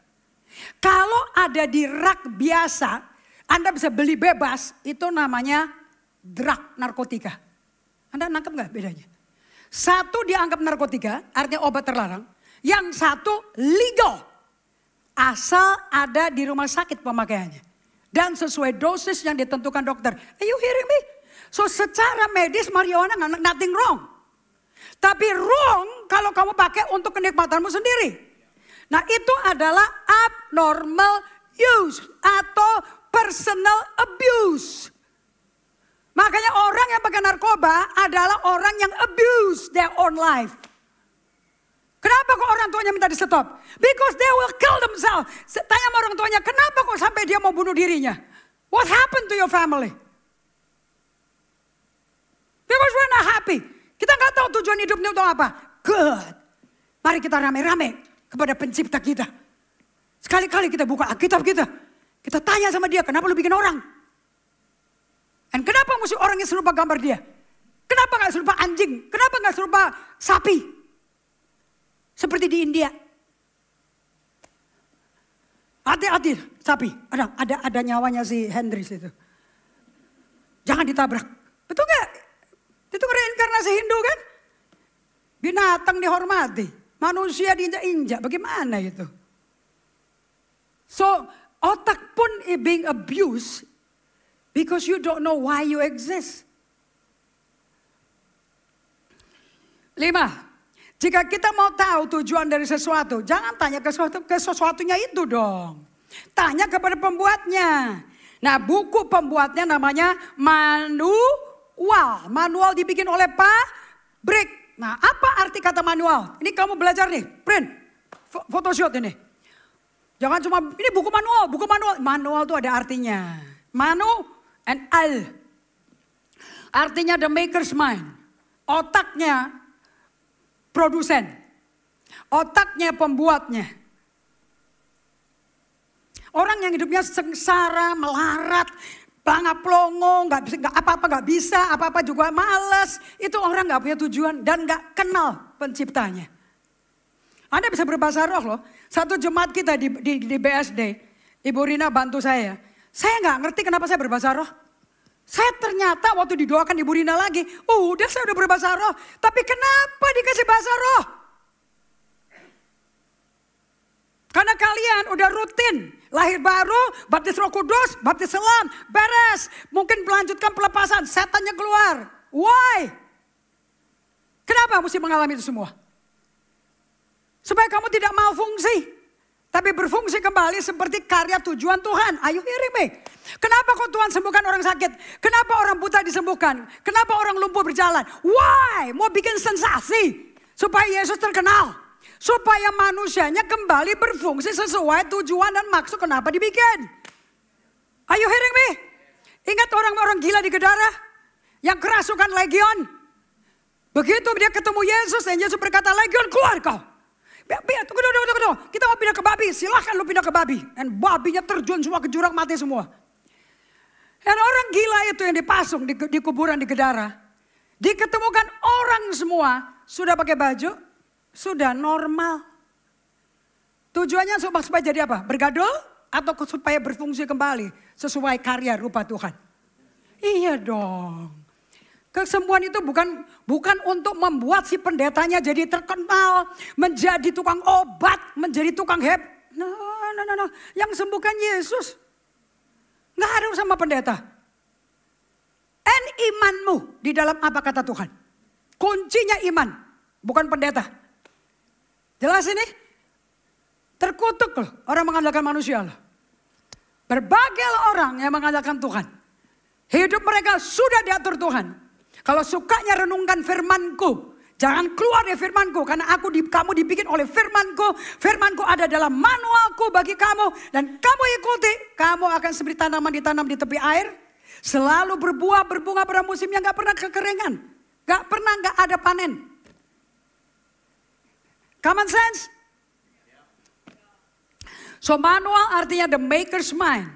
Kalau ada di rak biasa, Anda bisa beli bebas, itu namanya drug, narkotika. Anda nangkep gak bedanya? Satu dianggap narkotika, artinya obat terlarang. Yang satu legal. Asal ada di rumah sakit pemakaiannya. Dan sesuai dosis yang ditentukan dokter. Are you hearing me? So secara medis marijuana nothing wrong. Tapi wrong kalau kamu pakai untuk kenikmatanmu sendiri. Nah itu adalah abnormal use atau personal abuse. Makanya orang yang pakai narkoba adalah orang yang abuse their own life. Kenapa kok orang tuanya minta di stop? Because they will kill themselves. Tanya sama orang tuanya, kenapa kok sampai dia mau bunuh dirinya? What happened to your family? Because we're not happy. Kita nggak tahu tujuan hidupnya untuk apa. Good. Mari kita rame-rame kepada pencipta kita. Sekali-kali kita buka Alkitab kita. Kita tanya sama dia, kenapa lu bikin orang? Dan kenapa mesti orang yang serupa gambar dia? Kenapa gak serupa anjing? Kenapa gak serupa sapi? Seperti di India. Hati-hati sapi. Ada nyawanya si Hendris itu. Jangan ditabrak. Betul gak? Itu reinkarnasi Hindu kan? Binatang dihormati. Manusia diinjak-injak. Bagaimana itu? So otak pun being abused. Because you don't know why you exist. 5. Jika kita mau tahu tujuan dari sesuatu, jangan tanya ke sesuatunya itu dong. Tanya kepada pembuatnya. Nah buku pembuatnya namanya manual. Manual dibikin oleh pabrik. Nah apa arti kata manual? Ini kamu belajar nih, print, photoshoot ini. Jangan cuma, ini buku manual, Manual itu ada artinya. Manu and al. Artinya the maker's mind. Otaknya produsen. Otaknya pembuatnya. Orang yang hidupnya sengsara, melarat, bangap plongo, nggak apa-apa nggak bisa, apa-apa juga males. Itu orang nggak punya tujuan dan nggak kenal penciptanya. Anda bisa berbahasa roh loh. Satu jemaat kita di BSD, Ibu Rina bantu saya. Saya nggak ngerti kenapa saya berbahasa roh. Saya ternyata waktu didoakan Ibu Rina lagi, udah saya udah berbahasa roh. Tapi kenapa dikasih bahasa roh? Karena kalian udah rutin, lahir baru, baptis Roh Kudus, baptis selam, beres. Mungkin melanjutkan pelepasan, setannya keluar. Why? Kenapa mesti mengalami itu semua? Supaya kamu tidak malfungsi. Tapi berfungsi kembali seperti karya tujuan Tuhan. Are you hearing me? Kenapa kok Tuhan sembuhkan orang sakit? Kenapa orang buta disembuhkan? Kenapa orang lumpuh berjalan? Why? Mau bikin sensasi. Supaya Yesus terkenal. Supaya manusianya kembali berfungsi sesuai tujuan dan maksud kenapa dibikin. Are you hearing me? Ingat orang-orang gila di Gedara? Yang kerasukan legion. Begitu dia ketemu Yesus dan Yesus berkata, legion keluar kau. Tunggu. Kita mau pindah ke babi. Silahkan lu pindah ke babi. Dan babinya terjun semua ke jurang, mati semua. Dan orang gila itu yang dipasung di kuburan di Gedara. Diketemukan orang semua sudah pakai baju. Sudah normal. Tujuannya supaya jadi apa? Bergaduh atau supaya berfungsi kembali sesuai karya rupa Tuhan? Iya dong. Kesembuhan itu bukan untuk membuat si pendetanya jadi terkenal, menjadi tukang obat, menjadi tukang No. Yang sembuhkan Yesus. Nggak ada sama pendeta. And imanmu di dalam apa kata Tuhan? Kuncinya iman, bukan pendeta. Jelas ini? Terkutuk loh orang mengandalkan manusia loh. Berbagai orang yang mengandalkan Tuhan. Hidup mereka sudah diatur Tuhan. Kalau sukanya renungkan firman-Ku, jangan keluar dari firman-Ku. Karena kamu dibikin oleh firman-Ku. Firman-Ku ada dalam manual-Ku bagi kamu. Dan kamu ikuti, kamu akan seperti tanaman ditanam di tepi air. Selalu berbuah, berbunga pada musimnya, gak pernah kekeringan. Gak pernah gak ada panen. Common sense? So manual artinya the maker's mind.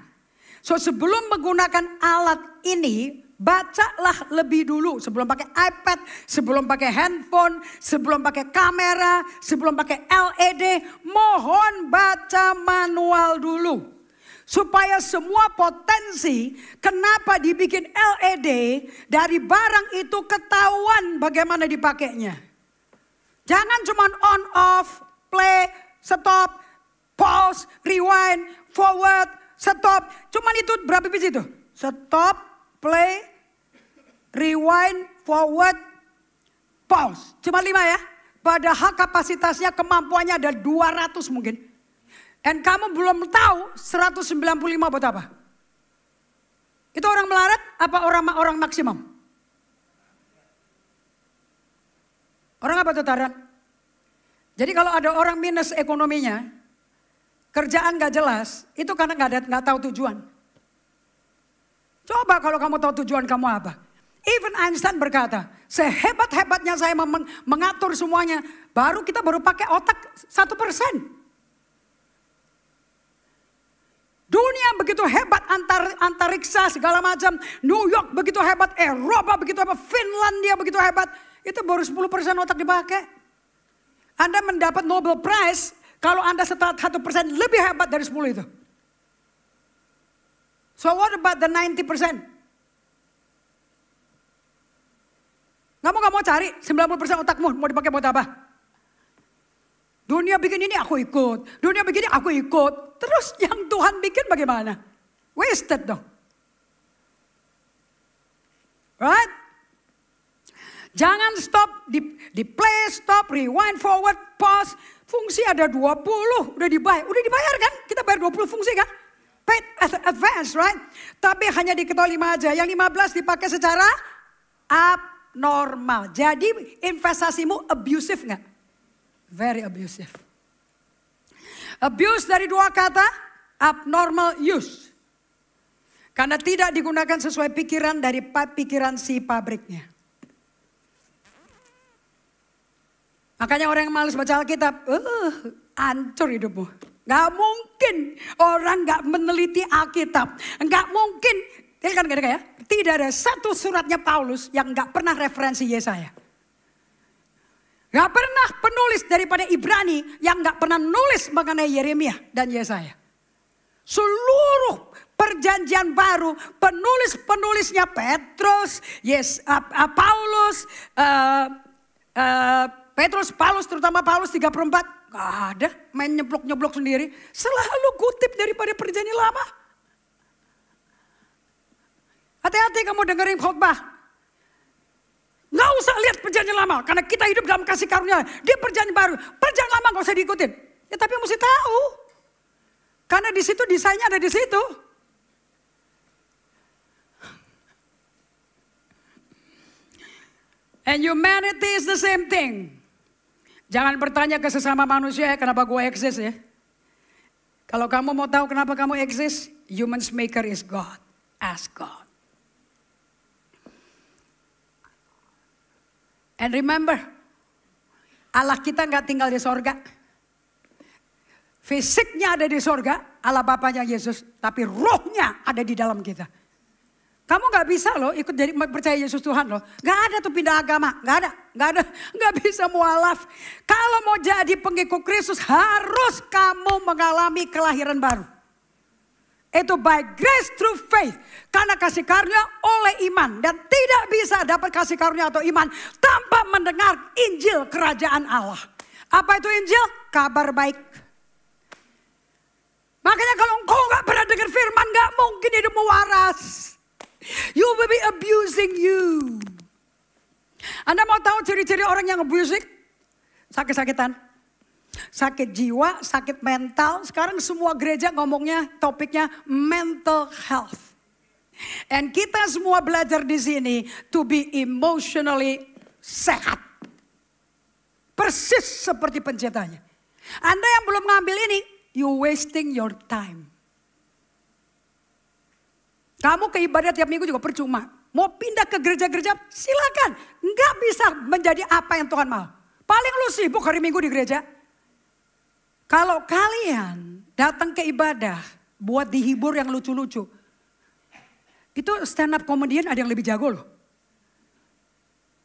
So sebelum menggunakan alat ini, bacalah lebih dulu. Sebelum pakai iPad, sebelum pakai handphone, sebelum pakai kamera, sebelum pakai LED. Mohon baca manual dulu. Supaya semua potensi kenapa dibikin LED dari barang itu ketahuan bagaimana dipakainya. Jangan cuma on off, play, stop, pause, rewind, forward, stop. Cuman itu berapa biji itu? Stop, play, rewind, forward, pause. Cuma 5 ya. Padahal kapasitasnya kemampuannya ada 200 mungkin. Dan kamu belum tahu 195 buat apa? Itu orang melarat apa orang maksimum? Orang apa tuh Taran? Jadi kalau ada orang minus ekonominya, kerjaan gak jelas, itu karena gak tahu tujuan. Coba kalau kamu tahu tujuan kamu apa. Even Einstein berkata, sehebat-hebatnya saya mengatur semuanya, baru pakai otak 1%. Dunia begitu hebat, antariksa segala macam. New York begitu hebat, Eropa begitu hebat, Finlandia begitu hebat. Itu baru 10% otak dipakai. Anda mendapat Nobel Prize kalau Anda setelah 1% lebih hebat dari 10 itu. So what about the 90%? Kamu gak mau cari 90% otakmu mau dipakai buat apa? Dunia bikin ini aku ikut. Dunia bikin ini aku ikut. Terus yang Tuhan bikin bagaimana? Wasted dong. Right? Jangan stop di play, stop, rewind, forward, pause. Fungsi ada 20, udah dibayar kan? Kita bayar 20 fungsi kan? Paid advance, right? Tapi hanya diketahui 5 aja. Yang 15 dipakai secara abnormal. Jadi investasimu abusive nggak? Very abusive. Abuse dari 2 kata, abnormal use. Karena tidak digunakan sesuai pikiran dari pikiran si pabriknya. Makanya orang yang malas baca Alkitab, hancur hidupmu. Gak mungkin orang gak meneliti Alkitab. Gak mungkin, tidak ada satu suratnya Paulus yang gak pernah referensi Yesaya. Gak pernah penulis daripada Ibrani yang gak pernah nulis mengenai Yeremia dan Yesaya. Seluruh perjanjian baru, penulis-penulisnya Petrus, Paulus, Petrus, Paulus, terutama Paulus 34. Gak ada, main nyeblok-nyeblok sendiri. Selalu kutip daripada perjanjian lama. Hati-hati kamu dengerin khotbah. Gak usah lihat perjanjian lama. Karena kita hidup dalam kasih karunia. Dia perjanjian baru. Perjanjian lama gak usah diikutin. Ya tapi mesti tahu. Karena di situ desainnya ada di situ. And humanity is the same thing. Jangan bertanya ke sesama manusia kenapa gue eksis ya. Kalau kamu mau tahu kenapa kamu eksis, humans maker is God. Ask God. And remember, Allah kita gak tinggal di sorga. Fisiknya ada di sorga, Allah Bapanya Yesus. Tapi rohnya ada di dalam kita. Kamu gak bisa loh ikut jadi percaya Yesus Tuhan loh. Gak ada tuh pindah agama, gak ada. Gak bisa mualaf. Kalau mau jadi pengikut Kristus harus kamu mengalami kelahiran baru. Itu by grace through faith. Karena kasih karunia oleh iman. Dan tidak bisa dapat kasih karunia atau iman tanpa mendengar Injil kerajaan Allah. Apa itu Injil? Kabar baik. Makanya kalau engkau gak pernah dengar firman gak mungkin hidupmu waras. You will be abusing you. Anda mau tahu ciri-ciri orang yang abusing? Sakit-sakitan. Sakit jiwa, sakit mental. Sekarang semua gereja ngomongnya topiknya mental health. And kita semua belajar di sini to be emotionally sehat. Persis seperti penciptanya. Anda yang belum ngambil ini, you wasting your time. Kamu ke ibadah tiap minggu juga percuma. Mau pindah ke gereja-gereja, silakan. Nggak bisa menjadi apa yang Tuhan mau. Paling lu sibuk hari minggu di gereja. Kalau kalian datang ke ibadah buat dihibur yang lucu-lucu. Itu stand up comedian ada yang lebih jago loh.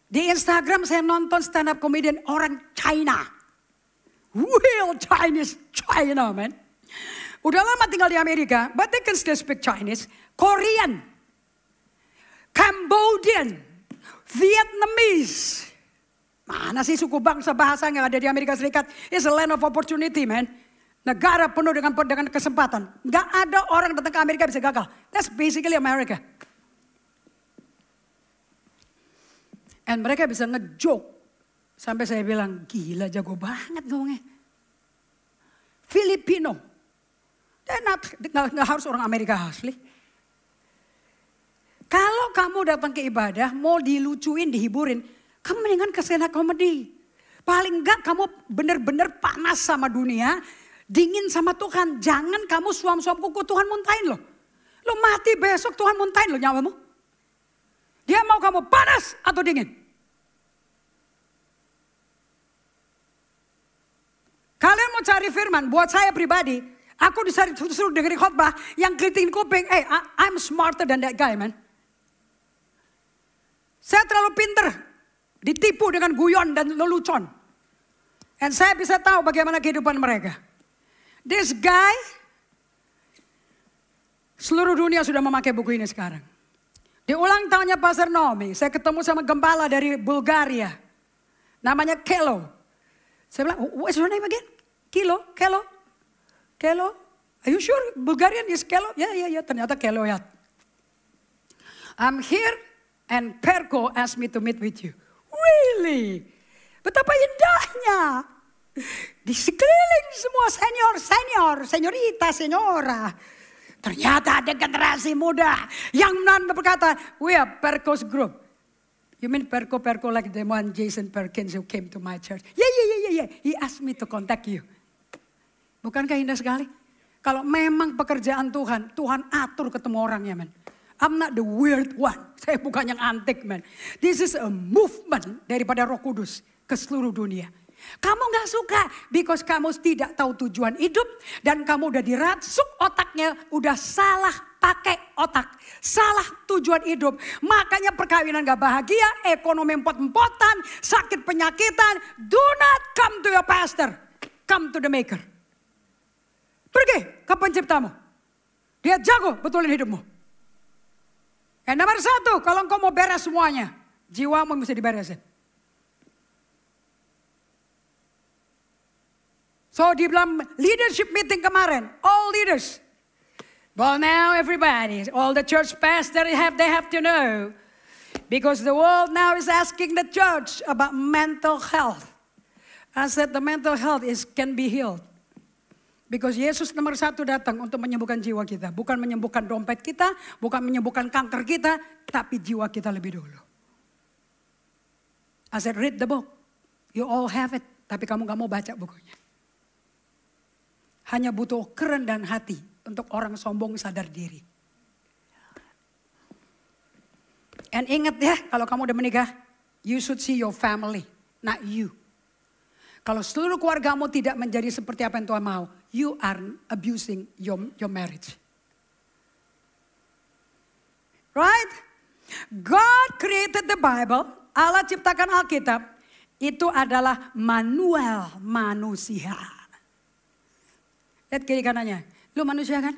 Di Instagram saya nonton stand up comedian orang China. Real Chinese China, man. Udah lama tinggal di Amerika, but they can still speak Chinese. Korean, Cambodian, Vietnamese. Mana sih suku bangsa bahasa yang ada di Amerika Serikat? It's a land of opportunity, man. Negara penuh dengan kesempatan. Gak ada orang datang ke Amerika bisa gagal. That's basically America. And mereka bisa ngejoke. Sampai saya bilang, gila jago banget ngomongnya. Filipino. Nggak harus orang Amerika asli. Kalau kamu datang ke ibadah, mau dilucuin, dihiburin. Kamu mendingan ke stand up comedy. Paling enggak kamu bener-bener panas sama dunia. Dingin sama Tuhan. Jangan kamu suam-suam kuku, Tuhan muntahin loh. Lo mati besok Tuhan muntahin loh nyawamu. Dia mau kamu panas atau dingin. Kalian mau cari firman, buat saya pribadi, aku disuruh dengerin khotbah yang kritikin kuping. Hey, I'm smarter than that guy, man. Saya terlalu pinter, ditipu dengan guyon dan lelucon. And saya bisa tahu bagaimana kehidupan mereka. This guy, seluruh dunia sudah memakai buku ini sekarang. Di ulang tahunnya Pastor Naomi, saya ketemu sama gembala dari Bulgaria. Namanya Kelo. Saya bilang, what's your name again? Kelo. Are you sure Bulgarian is Kelo? Ya. Ternyata Kelo ya. I'm here and Perko asked me to meet with you. Really? Betapa indahnya. Di sekeliling semua senior, senyorita, senyora. Ternyata ada generasi muda yang berkata, we are Perko's group. You mean Perko like the one Jason Perkins who came to my church? Yeah. He asked me to contact you. Bukankah indah sekali? Kalau memang pekerjaan Tuhan, Tuhan atur ketemu orangnya, man. I'm not the weird one. Saya bukan yang antik, man. This is a movement daripada Roh Kudus ke seluruh dunia. Kamu gak suka because kamu tidak tahu tujuan hidup dan kamu udah dirasuk otaknya, udah salah pakai otak, salah tujuan hidup. Makanya perkawinan gak bahagia, ekonomi empot-empotan, sakit penyakitan. Do not come to your pastor, come to the maker. Pergi ke penciptamu. Dia jago betulin hidupmu. Yang nomor satu, kalau engkau mau beres semuanya, jiwamu mesti diberesin. So di dalam leadership meeting kemarin, all leaders. Well now everybody, all the church pastors they have to know. Because the world now is asking the church about mental health. I said the mental health can be healed. Because Yesus nomor satu datang untuk menyembuhkan jiwa kita. Bukan menyembuhkan dompet kita, bukan menyembuhkan kanker kita, tapi jiwa kita lebih dulu. I said read the book. You all have it, tapi kamu gak mau baca bukunya. Hanya butuh kerendahan hati untuk orang sombong sadar diri. And ingat ya, kalau kamu udah menikah, you should see your family, not you. Kalau seluruh keluargamu tidak menjadi seperti apa yang Tuhan mau, you are abusing your marriage. Right? God created the Bible, Allah ciptakan Alkitab, itu adalah manual manusia. Lihat kiri kanannya. Lu manusia kan?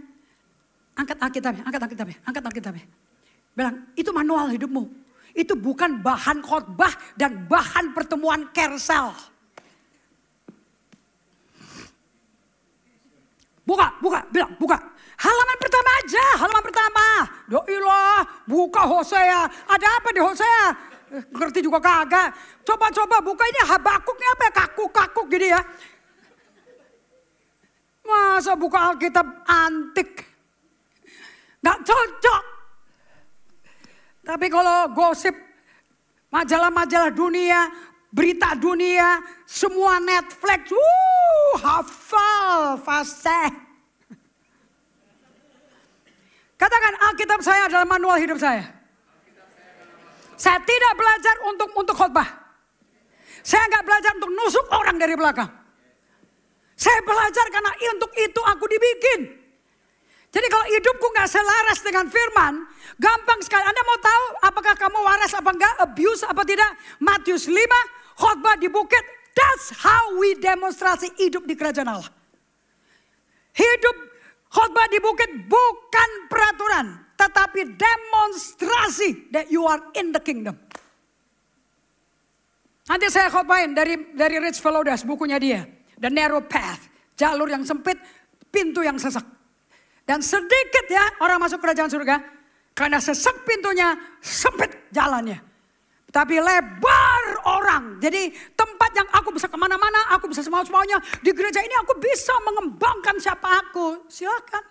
Angkat Alkitabnya. Bilang, itu manual hidupmu. Itu bukan bahan khotbah dan bahan pertemuan kersel. Buka. Halaman pertama aja, halaman pertama. Doilah, buka Hosea. Ada apa di Hosea? Ngerti juga kagak. Coba-coba buka ini Habakuknya apa ya? Kakuk-kakuk gini ya. Masa buka Alkitab antik? Gak cocok. Tapi kalau gosip, majalah-majalah dunia, berita dunia, semua Netflix, hafal, fasih. Katakan Alkitab saya adalah manual hidup saya. Saya tidak belajar untuk khotbah. Saya nggak belajar untuk nusuk orang dari belakang. Saya belajar karena untuk itu aku dibikin. Jadi kalau hidupku nggak selaras dengan firman, gampang sekali. Anda mau tahu apakah kamu waras apa enggak, abuse apa tidak? Matius 5, khotbah di bukit. That's how we demonstrasi hidup di kerajaan Allah. Hidup khotbah di bukit bukan peraturan, tetapi demonstrasi that you are in the kingdom. Nanti saya khotbahin dari Rich Villodas, bukunya dia. The Narrow Path, jalur yang sempit, pintu yang sesak. Dan sedikit ya orang masuk kerajaan surga, karena sesak pintunya, sempit jalannya. Tapi lebar orang. Jadi tempat yang aku bisa kemana-mana, aku bisa semau-semaunya. Di gereja ini aku bisa mengembangkan siapa aku. Silakan.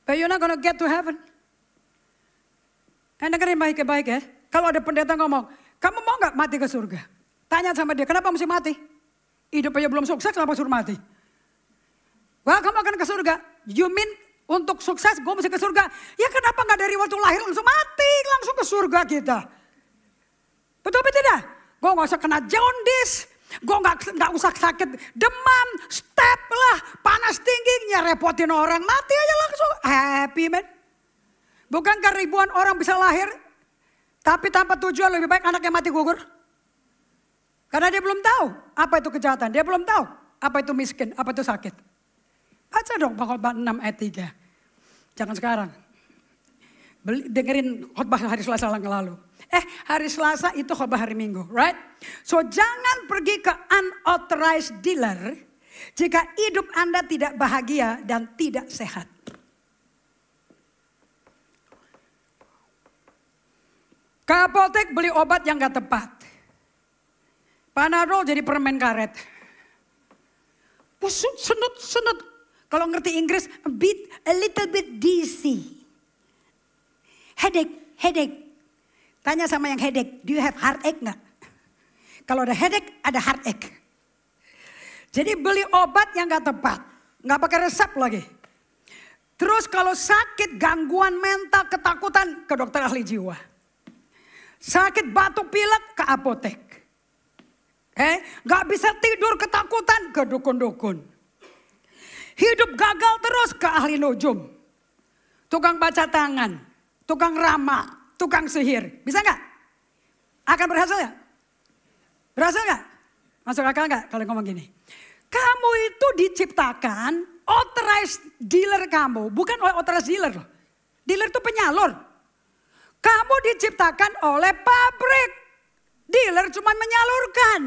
But you're not gonna get to heaven. Dengerin baik-baik ya. Kalau ada pendeta ngomong, kamu mau gak mati ke surga? Tanya sama dia, kenapa mesti mati? Hidup aja belum sukses, kenapa suruh mati? Wah, kamu akan ke surga. You mean untuk sukses gue mesti ke surga? Ya kenapa gak dari waktu lahir langsung mati, langsung ke surga kita? Betul apa tidak? Gue gak usah kena jaundice. Gue gak usah sakit demam, step lah, panas tinggi, ngerepotin orang. Mati aja langsung, happy man. Bukankah ribuan orang bisa lahir, tapi tanpa tujuan lebih baik anaknya mati gugur? Karena dia belum tahu apa itu kejahatan. Dia belum tahu apa itu miskin, apa itu sakit. Baca dong khotbah 6 ayat 3. Jangan sekarang. Dengerin khotbah hari Selasa yang lalu. Hari Selasa itu khotbah hari Minggu, right? So jangan pergi ke unauthorized dealer jika hidup Anda tidak bahagia dan tidak sehat. Ke apotek beli obat yang gak tepat. Panadol jadi permen karet. Senut. Kalau ngerti Inggris, a little bit dizzy. Headache. Tanya sama yang headache, do you have heartache nggak? Kalau ada headache, ada heartache. Jadi beli obat yang nggak tepat, nggak pakai resep lagi. Terus kalau sakit, gangguan mental, ketakutan, ke dokter ahli jiwa. Sakit batuk pilek, ke apotek. Nggak bisa tidur, ketakutan, ke dukun-dukun. Hidup gagal terus, ke ahli nujum. Tukang baca tangan, tukang ramal, tukang sihir. Bisa nggak? Akan berhasil nggak? Berhasil nggak? Masuk akal nggak kalau ngomong gini? Kamu itu diciptakan authorized dealer kamu. Bukan oleh authorized dealer loh. Dealer itu penyalur. Kamu diciptakan oleh pabrik. Dealer cuma menyalurkan.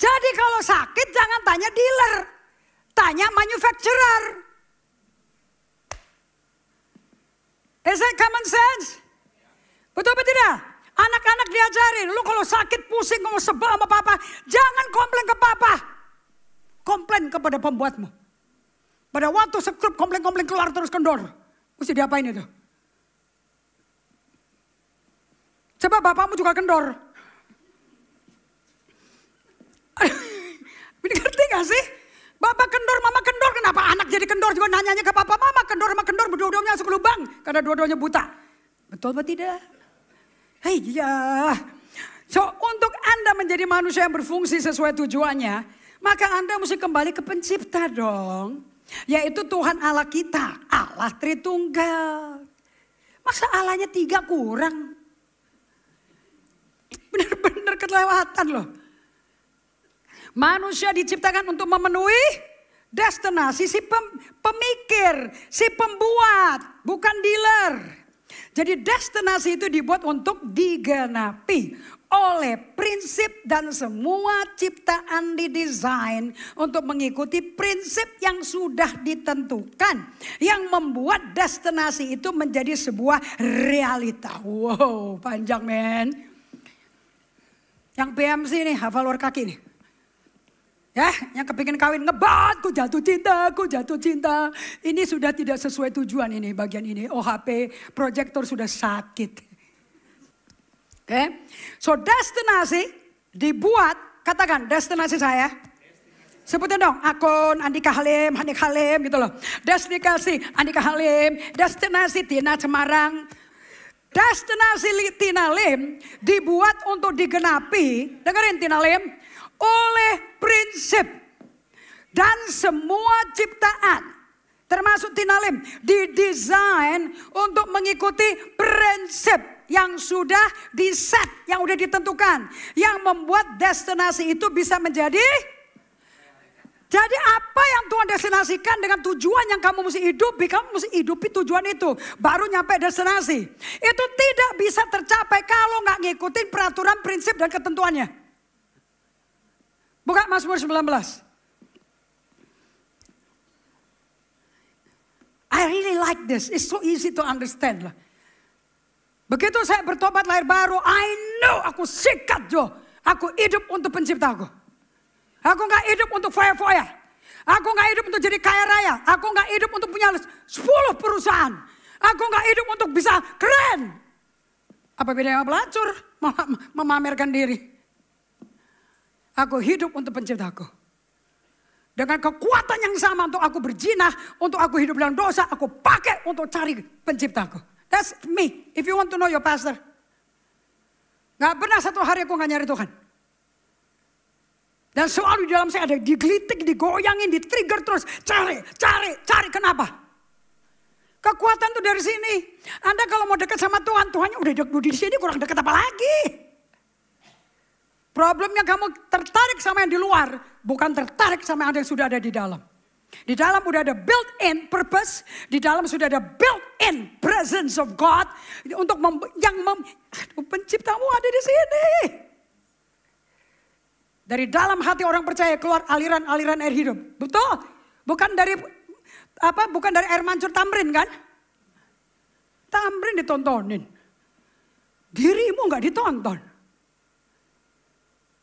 Jadi kalau sakit jangan tanya dealer. Tanya manufacturer. Is that common sense? Betul apa tidak? Anak-anak diajarin, lu kalau sakit pusing mau sebel sama papa, jangan komplain ke papa. Komplain kepada pembuatmu. Pada waktu sekrup komplain keluar terus kendor. Mesti diapain itu? Coba bapakmu juga kendor. Ini ngerti gak sih? Bapak kendor, mama kendor, kenapa anak jadi kendor juga nanyanya ke papa, mama kendor sama kendor berdua-duanya masuk lubang karena dua-duanya buta. Betul apa tidak? Iya. So untuk Anda menjadi manusia yang berfungsi sesuai tujuannya, maka Anda mesti kembali ke pencipta dong. Yaitu Tuhan Allah kita, Allah Tritunggal. Masa Allahnya 3 kurang? Benar-benar kelewatan loh. Manusia diciptakan untuk memenuhi destinasi si pemikir, si pembuat, bukan dealer. Jadi destinasi itu dibuat untuk digenapi oleh prinsip dan semua ciptaan didesain untuk mengikuti prinsip yang sudah ditentukan. Yang membuat destinasi itu menjadi sebuah realita. Wow, panjang men. Yang PMC nih, hafal luar kaki nih. Ya, yang kepingin kawin ngebat, ku jatuh cinta. Ini sudah tidak sesuai tujuan ini bagian ini. OHP, proyektor sudah sakit. Oke, so destinasi dibuat, katakan destinasi saya. Sebutin dong, akun Andika Halim gitu loh. Destinasi Andika Halim, destinasi Tina Semarang. Destinasi Tina Lim dibuat untuk digenapi, dengerin Tina Lim, oleh prinsip dan semua ciptaan termasuk Tina Lim didesain untuk mengikuti prinsip yang sudah diset, yang sudah ditentukan, yang membuat destinasi itu bisa menjadi. Jadi apa yang Tuhan destinasikan dengan tujuan yang kamu mesti hidupi, kamu mesti hidupi tujuan itu. Baru nyampe destinasi. Itu tidak bisa tercapai kalau nggak ngikutin peraturan, prinsip dan ketentuannya. Buka Mazmur 19. I really like this. It's so easy to understand lah. Begitu saya bertobat lahir baru, I know aku sikat Jo. Aku hidup untuk penciptaku. Aku gak hidup untuk foya-foya. Aku gak hidup untuk jadi kaya raya. Aku gak hidup untuk punya 10 perusahaan. Aku gak hidup untuk bisa keren. Apa bedanya pelacur? Memamerkan diri. Aku hidup untuk penciptaku. Dengan kekuatan yang sama untuk aku berjinah, untuk aku hidup dalam dosa, aku pakai untuk cari penciptaku. That's me. If you want to know your pastor. Gak pernah satu hari aku gak nyari Tuhan. Dan selalu di dalam saya ada digelitik, digoyangin, di-trigger terus. Cari. Kenapa? Kekuatan tuh dari sini. Anda kalau mau dekat sama Tuhan, Tuhannya udah di sini, kurang dekat apa lagi? Problemnya kamu tertarik sama yang di luar, bukan tertarik sama yang sudah ada di dalam. Di dalam udah ada built-in purpose, di dalam sudah ada built-in presence of God. Untuk penciptamu ada di sini. Dari dalam hati orang percaya keluar aliran-aliran air hidup. Betul? Bukan dari air mancur Tamrin kan? Tamrin ditontonin. Dirimu gak ditonton.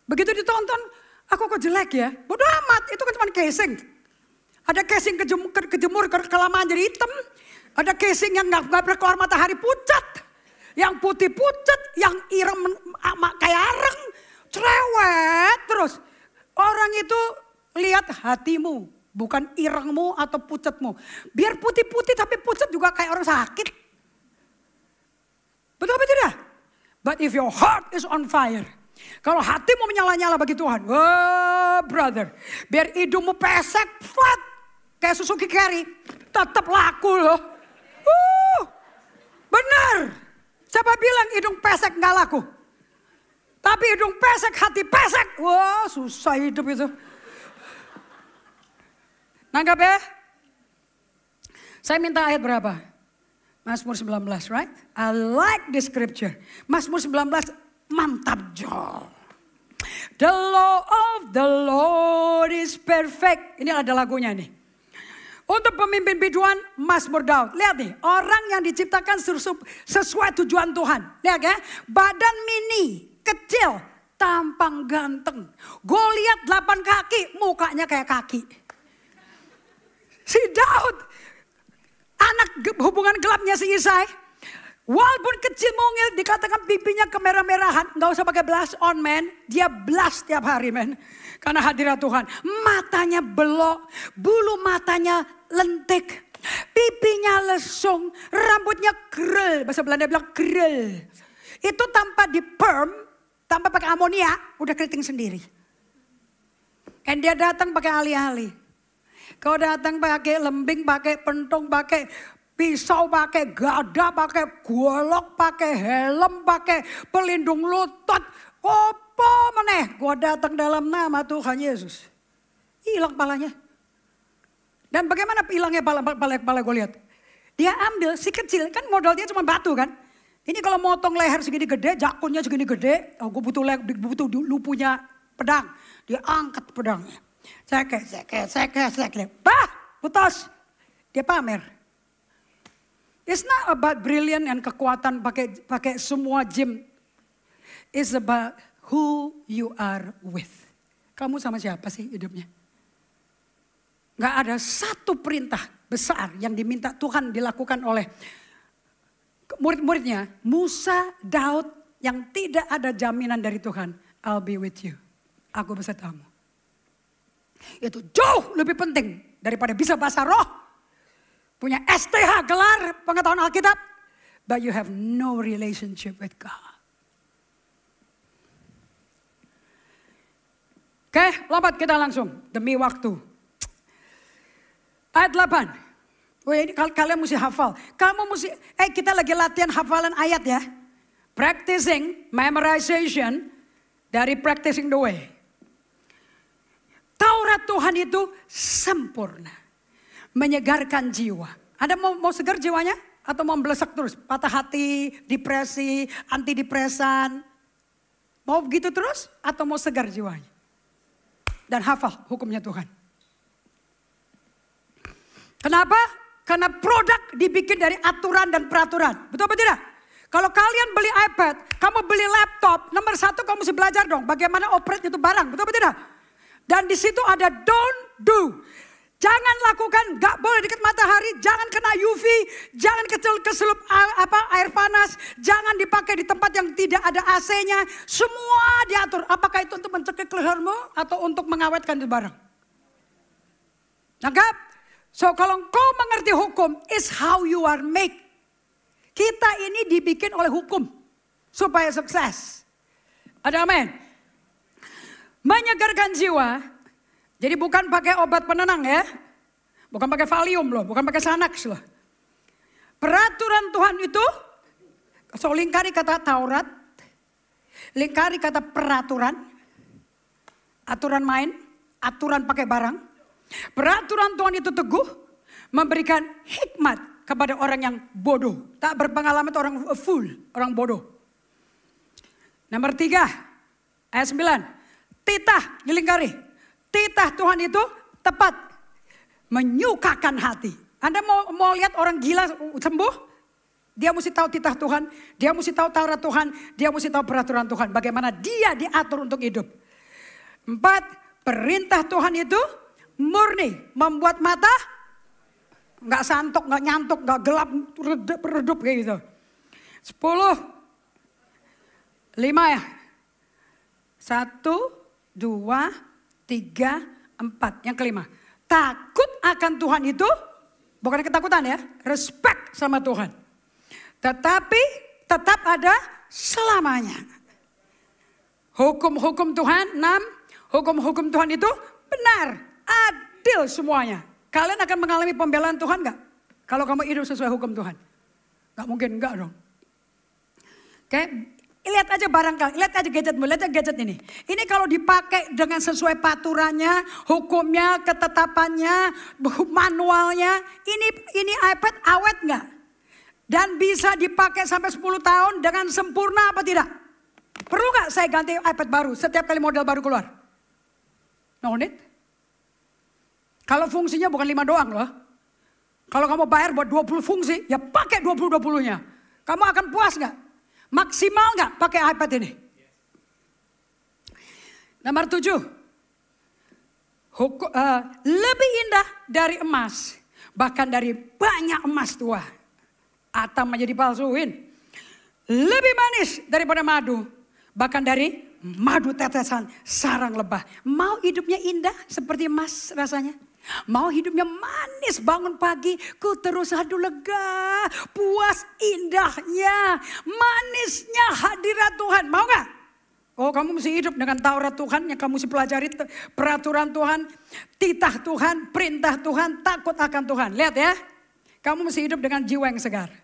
Begitu ditonton, aku kok jelek ya? Bodoh amat, itu kan cuma casing. Ada casing kejemur kelamaan jadi hitam. Ada casing yang gak pernah keluar matahari pucat. Yang putih pucat, yang ireng kayak areng. Cerewet terus. Orang itu lihat hatimu. Bukan irengmu atau pucatmu. Biar putih-putih tapi pucat juga kayak orang sakit. Betul apa tidak? But if your heart is on fire. Kalau hatimu menyala-nyala bagi Tuhan. Oh brother. Biar hidungmu pesek flat. Kayak Suzuki Carry. Tetap laku loh. Benar. Siapa bilang hidung pesek gak laku? Tapi hidung pesek, hati pesek. Wah susah hidup itu. Nangkap ya? Saya minta ayat berapa? Mazmur 19, right? I like this scripture. Mazmur 19, mantap Jo. The law of the Lord is perfect. Ini ada lagunya nih. Untuk pemimpin biduan, Mazmur Daud. Lihat nih, orang yang diciptakan sesuai tujuan Tuhan. Lihat ya, badan mini. Kecil, tampang ganteng. Goliat 8 kaki, mukanya kayak kaki. Si Daud, anak hubungan gelapnya si Isai. Walaupun kecil mungil, dikatakan pipinya kemerah-merahan. Gak usah pakai blush on man, dia blush tiap hari man. Karena hadirat Tuhan. Matanya belok, bulu matanya lentik. Pipinya lesung, rambutnya krel. Bahasa Belanda bilang krel. Itu tanpa di perm. Tanpa pakai amonia, udah keriting sendiri. Dan dia datang pakai alih-alih. Kau datang pakai lembing, pakai pentung, pakai pisau, pakai gada, pakai golok, pakai helm, pakai pelindung lutut. Apa meneh? Gua datang dalam nama Tuhan Yesus. Hilang palanya. Dan bagaimana hilangnya pala gue lihat? Dia ambil si kecil, kan modal dia cuma batu kan. Ini kalau motong leher segini gede, jakunnya segini gede, gue butuh lu punya pedang. Dia angkat pedangnya. Seket. Bah, putus. Dia pamer. It's not about brilliant and kekuatan pakai semua gym. It's about who you are with. Kamu sama siapa sih hidupnya? Gak ada satu perintah besar yang diminta Tuhan dilakukan oleh murid-muridnya, Musa, Daud, yang tidak ada jaminan dari Tuhan. I'll be with you. Aku besertamu. Itu jauh lebih penting daripada bisa bahasa roh. Punya STH, gelar pengetahuan Alkitab. But you have no relationship with God. Oke, lompat kita langsung. Demi waktu. Ayat 8. Ini kalian mesti hafal. Kamu mesti, kita lagi latihan hafalan ayat ya. Practicing, memorization, dari practicing the way. Taurat Tuhan itu sempurna. Menyegarkan jiwa. Anda mau segar jiwanya? Atau mau melesak terus? Patah hati, depresi, antidepresan. Mau begitu terus? Atau mau segar jiwanya? Dan hafal hukumnya Tuhan. Kenapa? Karena produk dibikin dari aturan dan peraturan. Betul apa tidak? Kalau kalian beli iPad, kamu beli laptop, nomor satu kamu mesti belajar dong bagaimana operate itu barang. Betul apa tidak? Dan di situ ada don't do. Jangan lakukan, gak boleh dekat matahari, jangan kena UV, jangan keselup air panas, jangan dipakai di tempat yang tidak ada AC-nya. Semua diatur. Apakah itu untuk mencekik lehermu atau untuk mengawetkan itu barang? Nangkap? So kalau kau mengerti hukum, is how you are made. Kita ini dibikin oleh hukum supaya sukses. Ada amin. Menyegarkan jiwa. Jadi bukan pakai obat penenang ya. Bukan pakai Valium loh, bukan pakai Xanax loh. Peraturan Tuhan itu, so lingkari kata Taurat, lingkari kata peraturan, aturan main, aturan pakai barang. Peraturan Tuhan itu teguh, memberikan hikmat kepada orang yang bodoh. Tak berpengalaman itu orang fool, orang bodoh. Nomor 3, ayat 9. Titah, dilingkari. Titah Tuhan itu tepat, menyukakan hati. Anda mau lihat orang gila sembuh? Dia mesti tahu titah Tuhan, dia mesti tahu Taurat Tuhan, dia mesti tahu peraturan Tuhan. Bagaimana dia diatur untuk hidup. 4, perintah Tuhan itu murni, membuat mata nggak santok, nggak nyantuk, nggak gelap, redup kayak gitu. 10, 5 ya. 1, 2, 3, 4. Yang kelima, takut akan Tuhan itu bukan ketakutan ya, respect sama Tuhan. Tetapi tetap ada selamanya. Hukum-hukum Tuhan, 6, hukum-hukum Tuhan itu benar, adil semuanya. Kalian akan mengalami pembelaan Tuhan gak? Kalau kamu hidup sesuai hukum Tuhan. Gak mungkin enggak dong. Oke, lihat aja barang kalian, lihat aja gadgetmu, lihat aja gadget ini. Ini kalau dipakai dengan sesuai paturannya, hukumnya, ketetapannya, manualnya. Ini iPad awet gak? Dan bisa dipakai sampai 10 tahun dengan sempurna apa tidak? Perlu gak saya ganti iPad baru setiap kali model baru keluar? No need. Kalau fungsinya bukan 5 doang loh. Kalau kamu bayar buat 20 fungsi, ya pakai 20-20-nya. Kamu akan puas gak? Maksimal gak pakai iPad ini? Nomor 7. Lebih indah dari emas. Bahkan dari banyak emas tua. Atau menjadi palsuin. Lebih manis daripada madu. Bahkan dari madu tetesan sarang lebah. Mau hidupnya indah seperti emas rasanya? Mau hidupnya manis, bangun pagi, ku terus aduh lega, puas indahnya, manisnya hadirat Tuhan. Mau gak? Oh kamu mesti hidup dengan Taurat Tuhan yang kamu mesti pelajari, peraturan Tuhan, titah Tuhan, perintah Tuhan, takut akan Tuhan. Lihat ya, kamu mesti hidup dengan jiwa yang segar.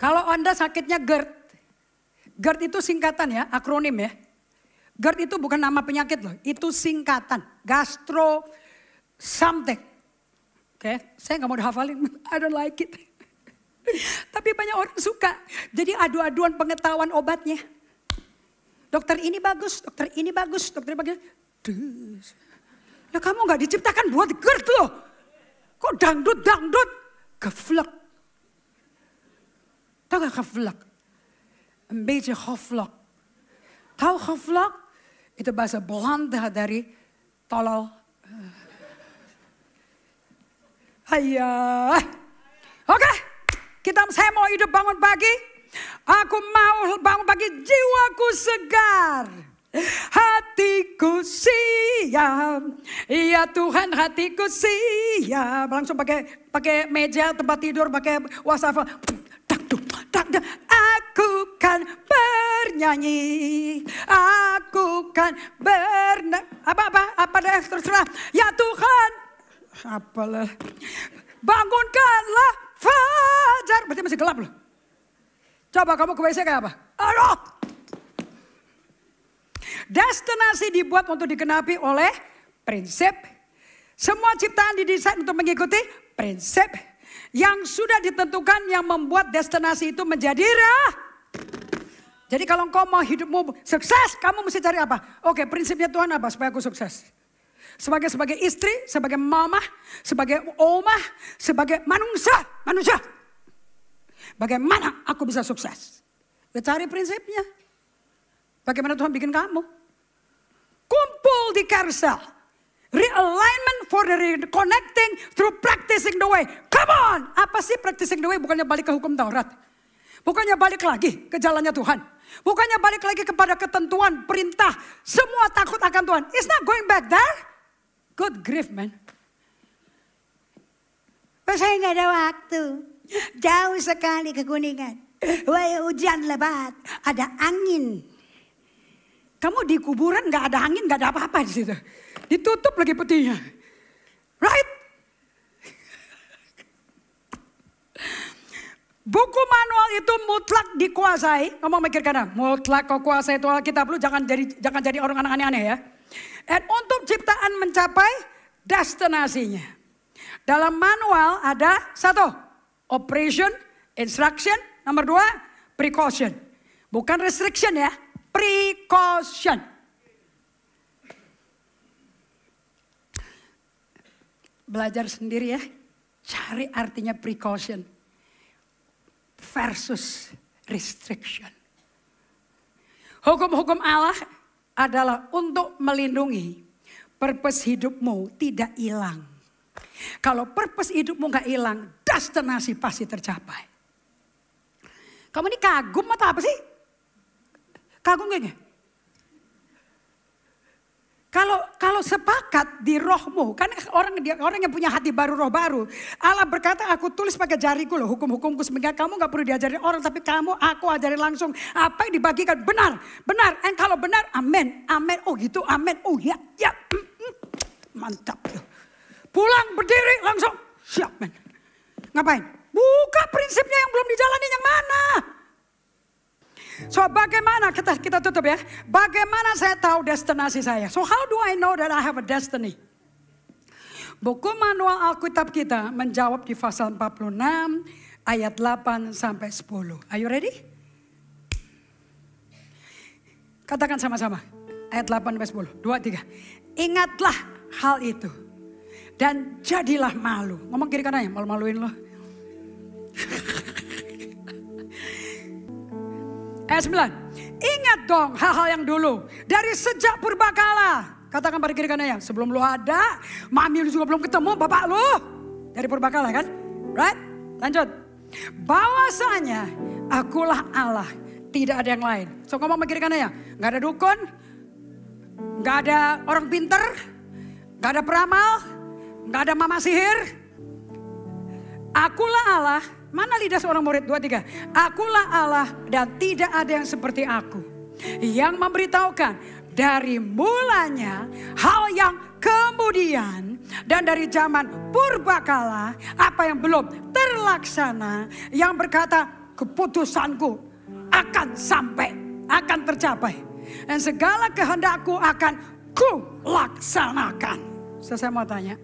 Kalau Anda sakitnya GERD, GERD itu singkatan ya, akronim ya. GERD itu bukan nama penyakit loh, itu singkatan. Gastro something. Oke, saya gak mau dihafalin, I don't like it. Tapi banyak orang suka. Jadi adu-aduan pengetahuan obatnya. Dokter ini bagus, dokter ini bagus, dokter ini bagus. Lah kamu gak diciptakan buat GERD loh. Kok dangdut-dangdut? Gevlek. Tahu gak gevlek? Een beetje gevlek. Tahu gevlek? Itu bahasa Belanda dari tolol. Ayah. Oke, saya mau hidup bangun pagi. Aku mau bangun pagi, jiwaku segar. Hatiku siap. Ya Tuhan, hatiku siap. Langsung pakai meja tempat tidur, pakai wastafel. Aku kan bernyanyi. Aku kan apa deh terserah. Ya Tuhan. Apalah. Bangunkanlah fajar. Berarti masih gelap loh. Coba kamu ke WC kayak apa? Aduh. Destinasi dibuat untuk dikenapi oleh prinsip. Semua ciptaan didesain untuk mengikuti prinsip. Yang sudah ditentukan yang membuat destinasi itu menjadi Jadi kalau kau mau hidupmu sukses, kamu mesti cari apa? Oke, prinsipnya Tuhan apa supaya aku sukses? Sebagai istri, sebagai mama, sebagai omah, sebagai manusia. Bagaimana aku bisa sukses? Ya cari prinsipnya. Bagaimana Tuhan bikin kamu? Kumpul di carousel. Realignment for the reconnecting through practicing the way. Come on! Apa sih practicing the way? Bukannya balik ke hukum Taurat. Bukannya balik lagi ke jalannya Tuhan. Bukannya balik lagi kepada ketentuan, perintah. Semua takut akan Tuhan. It's not going back there. Good grief, man. Saya nggak ada waktu. Jauh sekali ke Kuningan. Wah, hujan lebat. Ada angin. Kamu di kuburan nggak ada angin, nggak ada apa-apa di situ. Ditutup lagi petinya. Right? Buku manual itu mutlak dikuasai. Ngomong mikir kanan. Mutlak kau kuasai itu Alkitab lu, jangan jadi orang aneh-aneh ya. Dan untuk ciptaan mencapai destinasinya. Dalam manual ada 1, operation, instruction. Nomor 2, precaution. Bukan restriction ya, precaution. Belajar sendiri ya, cari artinya precaution versus restriction. Hukum-hukum Allah adalah untuk melindungi purpose hidupmu tidak hilang. Kalau purpose hidupmu gak hilang, destinasi pasti tercapai. Kamu ini kagum atau apa sih? Kagum gak? Kalau sepakat di rohmu, kan orang yang punya hati baru, roh baru. Allah berkata, aku tulis pakai jariku loh hukum-hukumku. Sehingga kamu gak perlu diajarin orang, tapi aku ajarin langsung. Apa yang dibagikan benar. And kalau benar, amin. Oh gitu, amin. Oh ya. Mantap. Pulang berdiri langsung, siap men. Ngapain? Buka prinsipnya yang belum dijalani yang mana. So bagaimana, kita tutup ya. Bagaimana saya tahu destinasi saya? So how do I know that I have a destiny? Buku manual Alkitab kita menjawab di pasal 46 ayat 8 sampai 10. Are you ready? Katakan sama-sama. Ayat 8 sampai 10. 2, 3. Ingatlah hal itu. Dan jadilah malu. Ngomong kiri kanan ya, malu-maluin lo. Ayat 9. Ingat dong hal-hal yang dulu. Dari sejak purbakala. Katakan pada kiri kanannya. Sebelum lu ada. Mami lu juga belum ketemu. Bapak lu. Dari purbakala kan. Right? Lanjut. Bahwasanya akulah Allah. Tidak ada yang lain. So ngomong pada kiri kanannya. Gak ada dukun. Gak ada orang pinter. Gak ada peramal. Gak ada mama sihir. Akulah Allah. Mana lidah seorang murid? 2, 3. Akulah Allah dan tidak ada yang seperti aku. Yang memberitahukan dari mulanya hal yang kemudian dan dari zaman purbakala apa yang belum terlaksana. Yang berkata keputusanku akan sampai, akan tercapai. Dan segala kehendakku akan ku laksanakan. Saya mau tanya.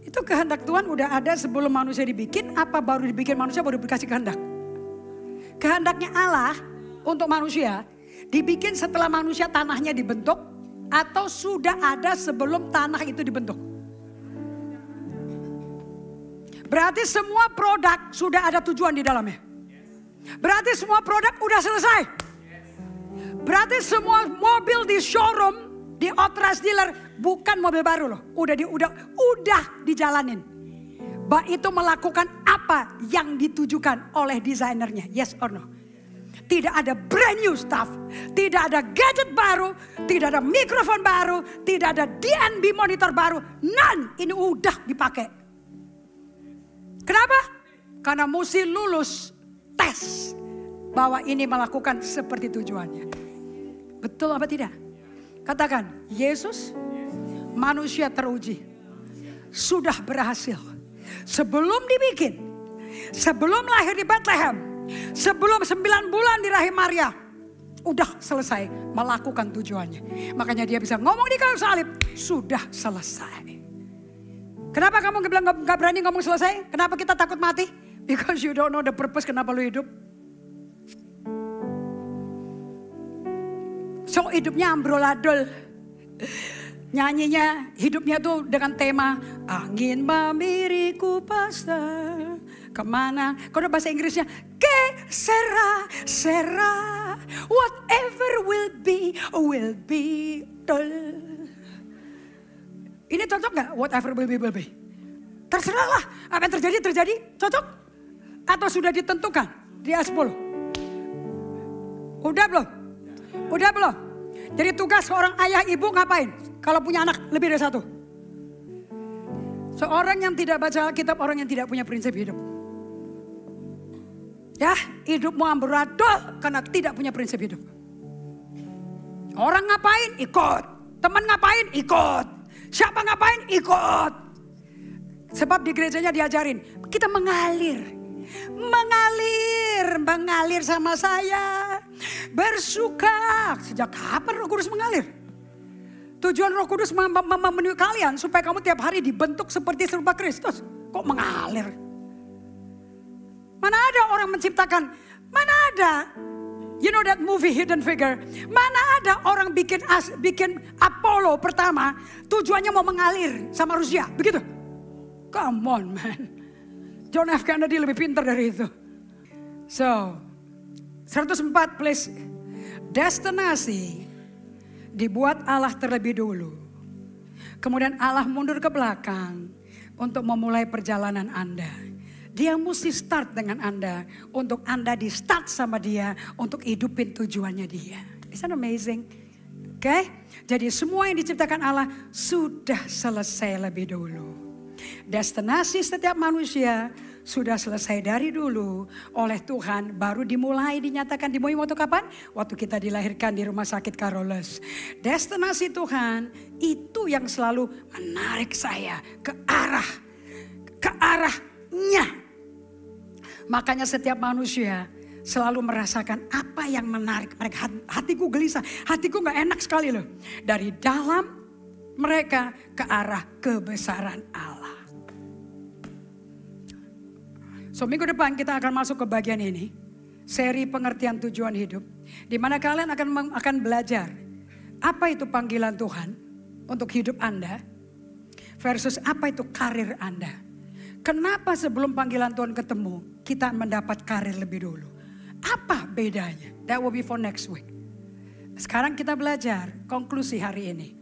Itu kehendak Tuhan udah ada sebelum manusia dibikin, apa baru dibikin manusia baru dikasih kehendak? Kehendaknya Allah untuk manusia dibikin setelah manusia tanahnya dibentuk atau sudah ada sebelum tanah itu dibentuk? Berarti semua produk sudah ada tujuan di dalamnya. Berarti semua produk udah selesai. Berarti semua mobil di showroom, di authorized dealer bukan mobil baru loh. Udah dijalanin. Baik itu melakukan apa yang ditujukan oleh desainernya. Yes or no? Tidak ada brand new stuff. Tidak ada gadget baru. Tidak ada mikrofon baru. Tidak ada DNB monitor baru. None. Ini udah dipakai. Kenapa? Karena mesti lulus tes. Bahwa ini melakukan seperti tujuannya. Betul apa tidak? Katakan, Yesus manusia teruji. Sudah berhasil. Sebelum dibikin. Sebelum lahir di Bethlehem. Sebelum 9 bulan di rahim Maria. Udah selesai melakukan tujuannya. Makanya dia bisa ngomong di kayu salib. Sudah selesai. Kenapa kamu gak berani ngomong selesai? Kenapa kita takut mati? Because you don't know the purpose kenapa lu hidup. So hidupnya amburadul. Nyanyinya hidupnya tuh dengan tema angin memiriku pasang kemana. Kalau bahasa Inggrisnya que sera whatever will be Ini cocok gak whatever will be? Terserahlah apa yang terjadi cocok atau sudah ditentukan di ayat 10. Udah belum? Jadi tugas seorang ayah ibu ngapain? Kalau punya anak lebih dari satu. Seorang yang tidak baca Alkitab, orang yang tidak punya prinsip hidup. Ya, hidupmu amburadul karena tidak punya prinsip hidup. Orang ngapain? Ikut. Teman ngapain? Ikut. Siapa ngapain? Ikut. Sebab di gerejanya diajarin, kita mengalir sama saya. Bersuka. Sejak kapan Roh Kudus mengalir? Tujuan Roh Kudus memenuhi kalian supaya kamu tiap hari dibentuk seperti serupa Kristus. Kok mengalir? Mana ada orang menciptakan? Mana ada? You know that movie Hidden Figure? Mana ada orang bikin Apollo pertama tujuannya mau mengalir sama Rusia, begitu? Come on man. John F. Kennedy lebih pintar dari itu. So, 104 please. Destinasi dibuat Allah terlebih dulu. Kemudian Allah mundur ke belakang untuk memulai perjalanan Anda. Dia mesti start dengan Anda. Untuk Anda di start sama dia. Untuk hidupin tujuannya dia. Isn't that amazing? Oke? Jadi semua yang diciptakan Allah sudah selesai lebih dulu. Destinasi setiap manusia sudah selesai dari dulu oleh Tuhan. Baru dinyatakan dimulai waktu kapan? Waktu kita dilahirkan di rumah sakit Carolus. Destinasi Tuhan itu yang selalu menarik saya ke arahnya. Makanya setiap manusia selalu merasakan apa yang menarik mereka. Hatiku gelisah, hatiku gak enak sekali loh. Dari dalam mereka ke arah kebesaran Allah. So minggu depan kita akan masuk ke bagian ini. Seri pengertian tujuan hidup. Di mana kalian akan belajar apa itu panggilan Tuhan untuk hidup Anda. Versus apa itu karir Anda. Kenapa sebelum panggilan Tuhan ketemu, kita mendapat karir lebih dulu? Apa bedanya? That will be for next week. Sekarang kita belajar konklusi hari ini.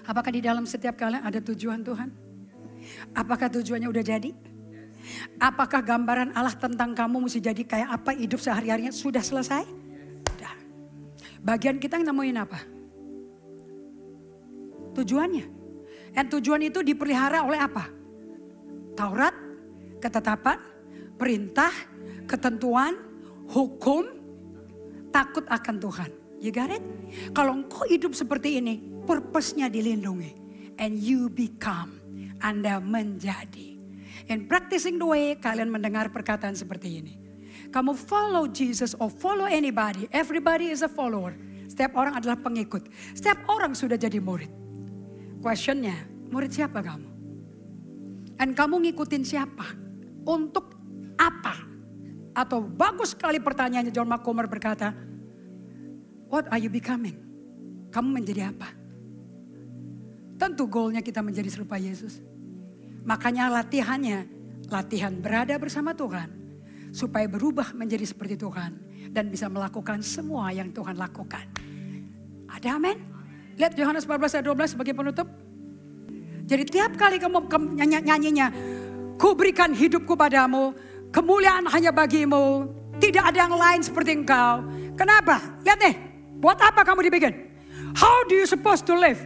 Apakah di dalam setiap kalian ada tujuan Tuhan? Apakah tujuannya udah jadi? Apakah gambaran Allah tentang kamu mesti jadi kayak apa hidup sehari-harinya sudah selesai? Sudah. Bagian kita nemuin apa? Tujuannya. Dan tujuan itu dipelihara oleh apa? Taurat, ketetapan, perintah, ketentuan, hukum, takut akan Tuhan. You got it? Kalau engkau hidup seperti ini, purpose-nya dilindungi. And you become, Anda menjadi. In practicing the way, kalian mendengar perkataan seperti ini. Kamu follow Jesus or follow anybody, everybody is a follower. Setiap orang adalah pengikut. Setiap orang sudah jadi murid. Questionnya, murid siapa kamu? Dan kamu ngikutin siapa? Untuk apa? Atau bagus sekali pertanyaannya John MacComber berkata, what are you becoming? Kamu menjadi apa? Tentu goalnya kita menjadi serupa Yesus. Makanya latihannya, latihan berada bersama Tuhan. Supaya berubah menjadi seperti Tuhan. Dan bisa melakukan semua yang Tuhan lakukan. Ada amin? Lihat Yohanes 14 ayat 12 sebagai penutup. Jadi tiap kali kamu nyanyinya, ku berikan hidupku padamu, kemuliaan hanya bagimu, tidak ada yang lain seperti engkau. Kenapa? Lihat nih, buat apa kamu dibikin? How do you supposed to live?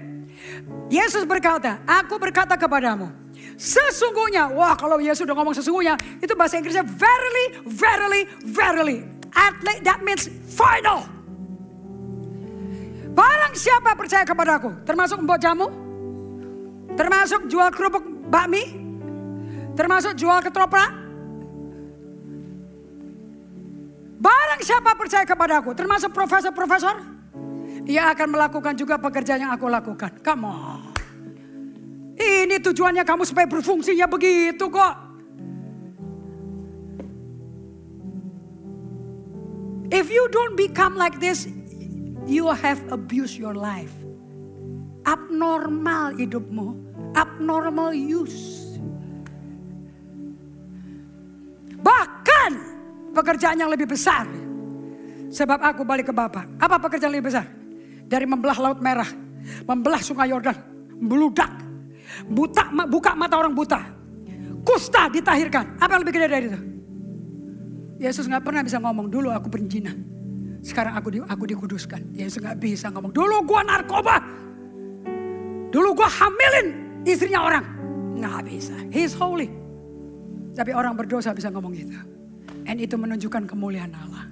Yesus berkata, aku berkata kepadamu, sesungguhnya, wah kalau Yesus udah ngomong sesungguhnya, itu bahasa Inggrisnya verily, verily, verily. That means final. Barang siapa percaya kepadaku, termasuk mbok jamu, termasuk jual kerupuk bakmi, termasuk jual ketoprak. Barang siapa percaya kepadaku, termasuk profesor-profesor, ia akan melakukan juga pekerjaan yang aku lakukan. Come on. Ini tujuannya kamu supaya berfungsinya begitu kok. If you don't become like this, you have abused your life. Abnormal hidupmu, abnormal use. Bahkan pekerjaan yang lebih besar. Sebab aku balik ke Bapa. Apa pekerjaan lebih besar? Dari membelah Laut Merah, membelah Sungai Yordan, meludak, buka mata orang buta, kusta ditahirkan. Apa yang lebih gede dari itu? Yesus nggak pernah bisa ngomong dulu aku berzina. Sekarang aku dikuduskan. Yesus nggak bisa ngomong dulu gua narkoba, dulu gua hamilin istrinya orang. Nggak bisa. He's holy. Tapi orang berdosa bisa ngomong gitu. And itu menunjukkan kemuliaan Allah.